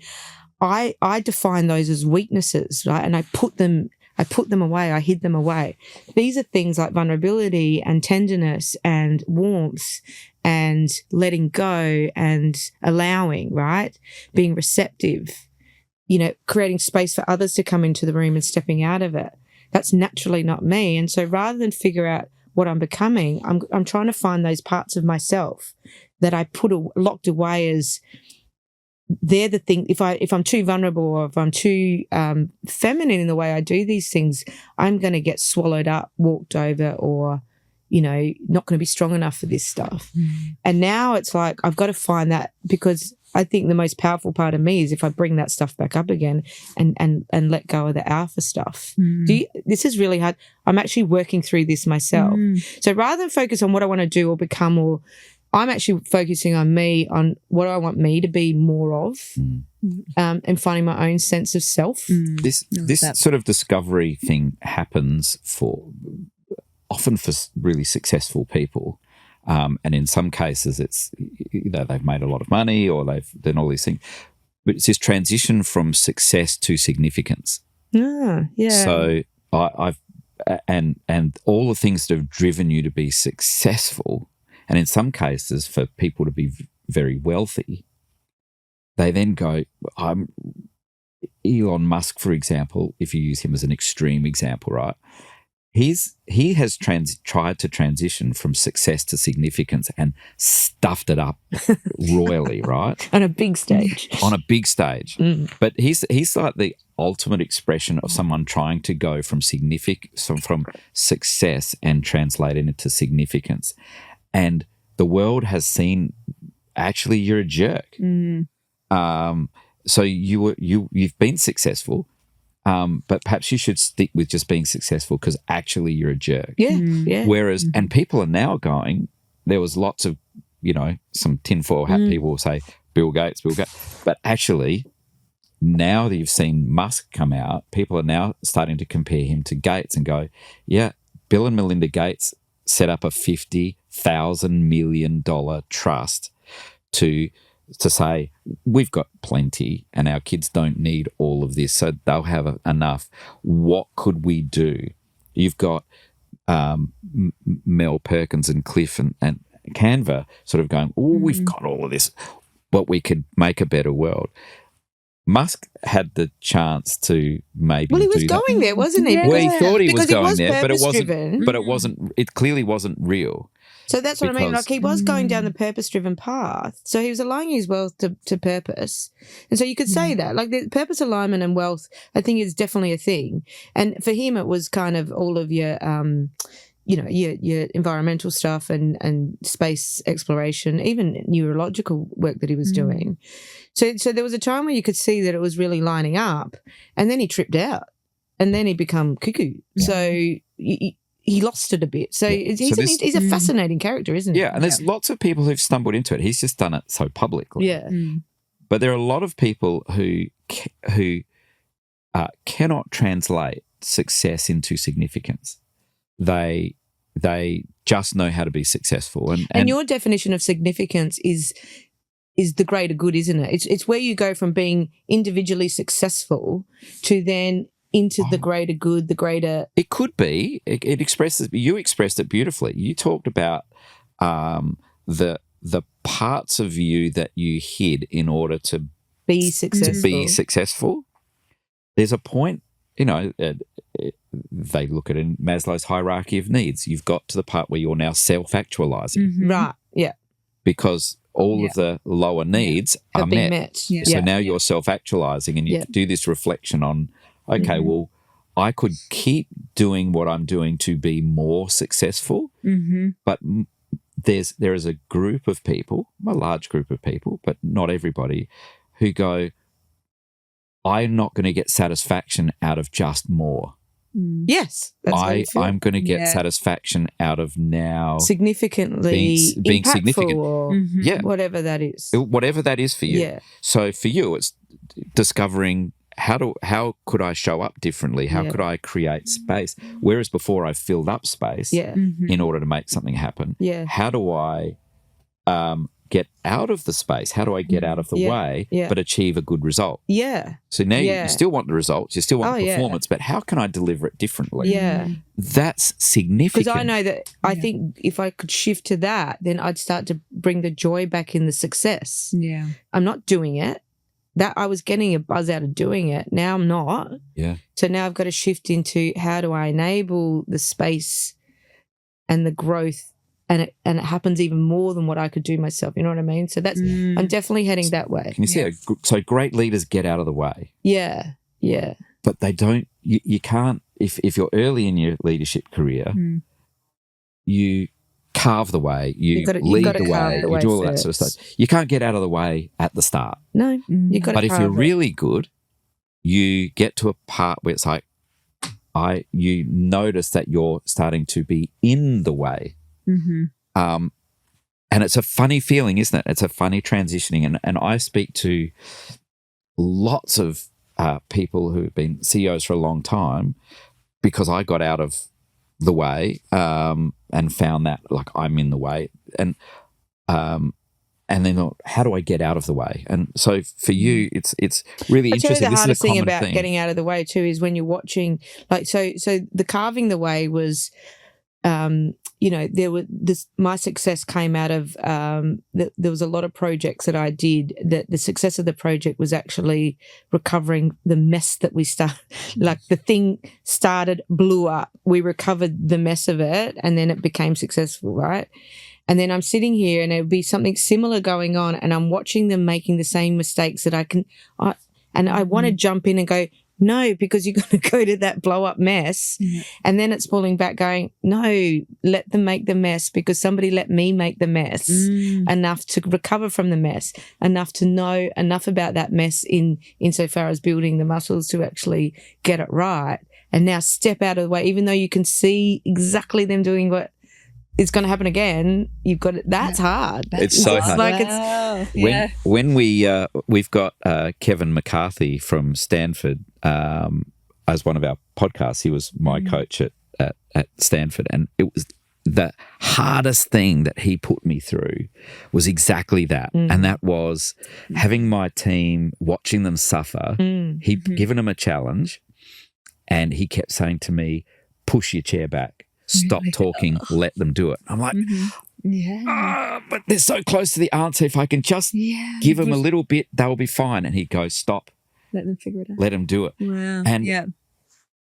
I define those as weaknesses, right? And I put them away. I hid them away. These are things like vulnerability and tenderness and warmth and letting go and allowing, right? Being receptive, creating space for others to come into the room and stepping out of it. That's naturally not me. And so rather than figure out what I'm becoming, I'm trying to find those parts of myself that I locked away as they're the thing. If I'm too vulnerable or if I'm too feminine in the way I do these things, I'm going to get swallowed up, walked over, or not going to be strong enough for this stuff. And now it's like I've got to find that, because I think the most powerful part of me is if I bring that stuff back up again and let go of the alpha stuff. This is really hard. I'm actually working through this myself. So rather than focus on what I want to do or become, I'm actually focusing on me, on what I want me to be more of, and finding my own sense of self. This sort of discovery thing happens often for really successful people. And in some cases, it's they've made a lot of money or they've done all these things, but it's this transition from success to significance. Yeah. So I've all the things that have driven you to be successful, and in some cases for people to be very wealthy, they then go. Elon Musk, for example, if you use him as an extreme example, right? He has tried to transition from success to significance and stuffed it up royally, right? On a big stage. But he's like the ultimate expression of someone trying to go from success and translate it into significance. And the world has seen, actually, you're a jerk. So you've been successful. But perhaps you should stick with just being successful because actually you're a jerk. Yeah. Whereas, and people are now going, there was lots of, some tinfoil hat people will say, Bill Gates. But actually, now that you've seen Musk come out, people are now starting to compare him to Gates and go, yeah, Bill and Melinda Gates set up a $50,000 million trust to say, we've got plenty and our kids don't need all of this, so they'll have enough. What could we do? You've got Mel Perkins and Cliff and Canva sort of going, we've got all of this, but we could make a better world. Musk had the chance to maybe. Well, he was going there, wasn't he? Yeah. Well, he thought he was going there, but it wasn't. purpose-driven. But it wasn't. It clearly wasn't real. So that's what I mean. Because- Like he was going down the purpose-driven path. So he was aligning his wealth to purpose. And so you could say that. Like the purpose alignment and wealth, I think is definitely a thing. And for him, it was kind of all of your, your environmental stuff and space exploration, even neurological work that he was doing. So there was a time where you could see that it was really lining up, and then he tripped out, and then he become cuckoo. Yeah. So he lost it a bit. So he's a fascinating character, isn't he? Yeah, and there's lots of people who've stumbled into it. He's just done it so publicly. Yeah. But there are a lot of people who cannot translate success into significance. They just know how to be successful. And your definition of significance is the greater good, isn't it? It's where you go from being individually successful to then into the greater good, the greater. It could be. It expresses. You expressed it beautifully. You talked about the parts of you that you hid in order to be successful. There's a point, they look at it in Maslow's hierarchy of needs. You've got to the part where you're now self-actualizing. Right, yeah. Because all of the lower needs are met. Yeah. So now you're self-actualizing, and you do this reflection on, okay, well, I could keep doing what I'm doing to be more successful, but there is a group of people, a large group of people, but not everybody, who go, I'm not going to get satisfaction out of just more. Yes. That's I'm going to get satisfaction out of now significantly being impactful significant. Or whatever that is. Whatever that is for you. Yeah. So for you, it's discovering how could I show up differently? How could I create space? Whereas before I filled up space in order to make something happen. Yeah. How do I get out of the space? How do I get out of the way but achieve a good result? Yeah. So now you still want the results, you still want the performance, but how can I deliver it differently? Yeah. That's significant. Because I know that I think if I could shift to that, then I'd start to bring the joy back in the success. Yeah. I'm not doing it. That I was getting a buzz out of doing it. Now I'm not. Yeah. So now I've got to shift into how do I enable the space and the growth, and it happens even more than what I could do myself. You know what I mean? So that's I'm definitely heading that way. Can you see it? So great leaders get out of the way. Yeah. Yeah. But they don't. You can't. If you're early in your leadership career, you carve the way, you lead the way, you do all that sort of stuff. You can't get out of the way at the start. No, you've got to. But if you're really good, you get to a part where it's like, you notice that you're starting to be in the way. And it's a funny feeling, isn't it? It's a funny transitioning. And I speak to lots of people who have been CEOs for a long time because I got out of the way and found that like I'm in the way, and then how do I get out of the way? And so for you, it's really interesting. The hardest thing about theme. getting out of the way too is when you're watching, like so the carving the way was, there were my success came out of there was a lot of projects that I did that the success of the project was actually recovering the mess that we started. Like the thing started, blew up, we recovered the mess of it, and then it became successful, right? And then I'm sitting here and there'll be something similar going on and I'm watching them making the same mistakes that I want to jump in and go, no, because you're going to go to that blow up mess. And then it's pulling back going, no, let them make the mess because somebody let me make the mess enough to recover from the mess, enough to know enough about that mess insofar as building the muscles to actually get it right. And now step out of the way, even though you can see exactly them doing what it's going to happen again. You've got it. That's hard. It's so hard. Like when we've got Kevin McCarthy from Stanford as one of our podcasts. He was my coach at Stanford, and it was the hardest thing that he put me through was exactly that, and that was having my team, watching them suffer. He'd given them a challenge, and he kept saying to me, "Push your chair back. Stop talking, let them do it." I'm like, but they're so close to the answer. If I can just give them a little bit, they'll be fine. And he'd go, stop. Let them figure it out. Let them do it. Wow. And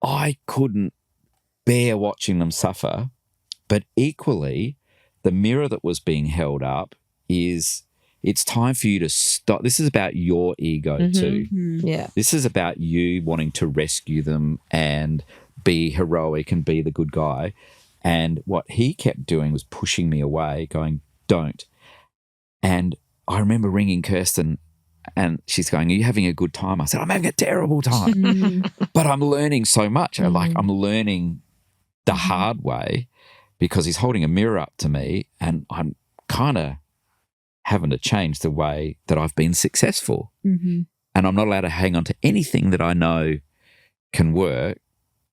I couldn't bear watching them suffer. But equally, the mirror that was being held up is it's time for you to stop. This is about your ego too. Yeah. This is about you wanting to rescue them and be heroic and be the good guy. And what he kept doing was pushing me away, going, don't. And I remember ringing Kirsten and she's going, are you having a good time? I said, I'm having a terrible time. But I'm learning so much. I'm learning the hard way, because he's holding a mirror up to me and I'm kind of having to change the way that I've been successful. Mm-hmm. And I'm not allowed to hang on to anything that I know can work,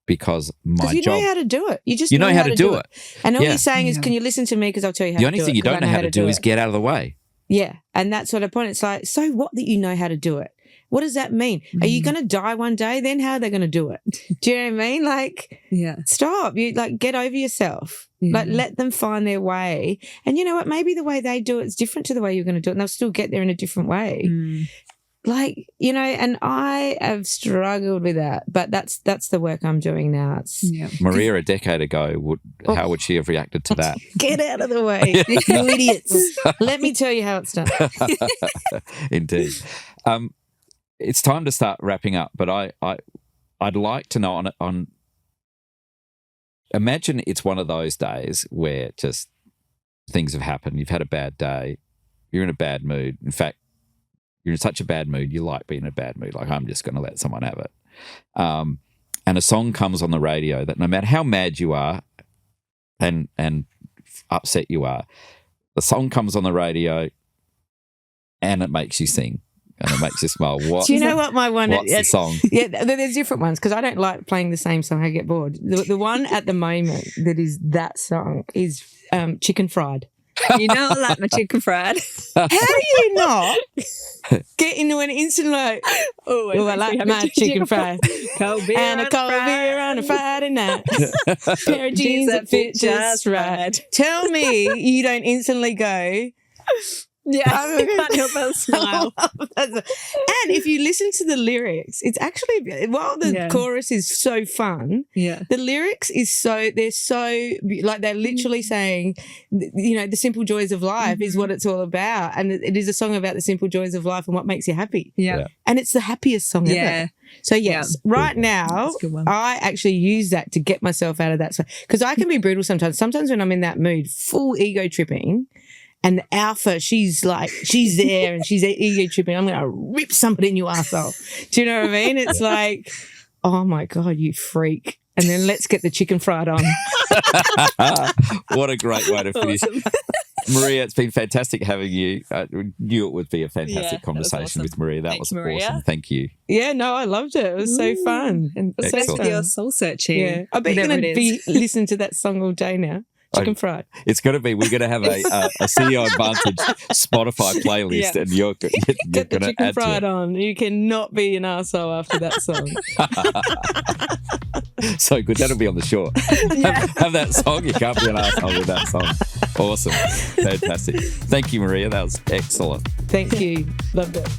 because my you job... know how to do it. You just know how to do it. And all Yeah. you're saying is, can you listen to me because I'll tell you how The to only do it. thing you 'cause I don't know how to do is it. get out of the way. Yeah, and that's what I point. It's like, so what that you know how to do it? What does that mean? Are you going to die one day? Then how are they going to do it? Do you know what I mean? Like, stop. You like get over yourself. Yeah. Like let them find their way. And you know what? Maybe the way they do it is different to the way you're going to do it, and they'll still get there in a different way. Mm. Like, you know, and I have struggled with that, but that's the work I'm doing now. It's Maria, a decade ago, how would she have reacted to that? get out of the way, you idiots. Let me tell you how it's done. Indeed. It's time to start wrapping up, but I'd like to know on imagine it's one of those days where just things have happened. You've had a bad day. You're in a bad mood. In fact, you're in such a bad mood, you like being in a bad mood. Like, I'm just going to let someone have it. And a song comes on the radio that no matter how mad you are and upset you are, the song comes on the radio and it makes you sing and it makes you smile. What? Do you know what my one? What's the song? Yeah, there's different ones because I don't like playing the same song. I get bored. The one at the moment that is that song is Chicken Fried. You know, I like my chicken fried. How do you not get into an instant like, oh, I like my chicken fried. Cold beer and a cold beer on a Friday night. Pair of jeans that fit just right. Tell me you don't instantly go, yeah, I can't help but smile. And if you listen to the lyrics, it's actually, while the chorus is so fun, the lyrics is they're literally saying, you know, the simple joys of life is what it's all about. And it is a song about the simple joys of life and what makes you happy. Yeah. And it's the happiest song ever. So yes, right now, I actually use that to get myself out of that. Because I can be brutal sometimes. Sometimes when I'm in that mood, full ego tripping, and the alpha, she's there and she's ego tripping. I'm going to rip somebody in your arsehole. Do you know what I mean? It's like, oh my God, you freak. And then let's get the chicken fried on. What a great way to finish. Maria, it's been fantastic having you. I knew it would be a fantastic conversation with Maria. That was Maria. awesome. Thank you. Yeah, no, I loved it. It was so fun. And thanks for your soul searching. Yeah. I bet you're going to be listening to that song all day now. Chicken fried. It's going to be. We're going to have a CEO Advantage Spotify playlist, and you're going to get the chicken add fried to it. on. You cannot be an arsehole after that song. So good. That'll be on the shore. Have that song. You can't be an arsehole with that song. Awesome. Fantastic. Thank you, Maria. That was excellent. Thank you. Loved it.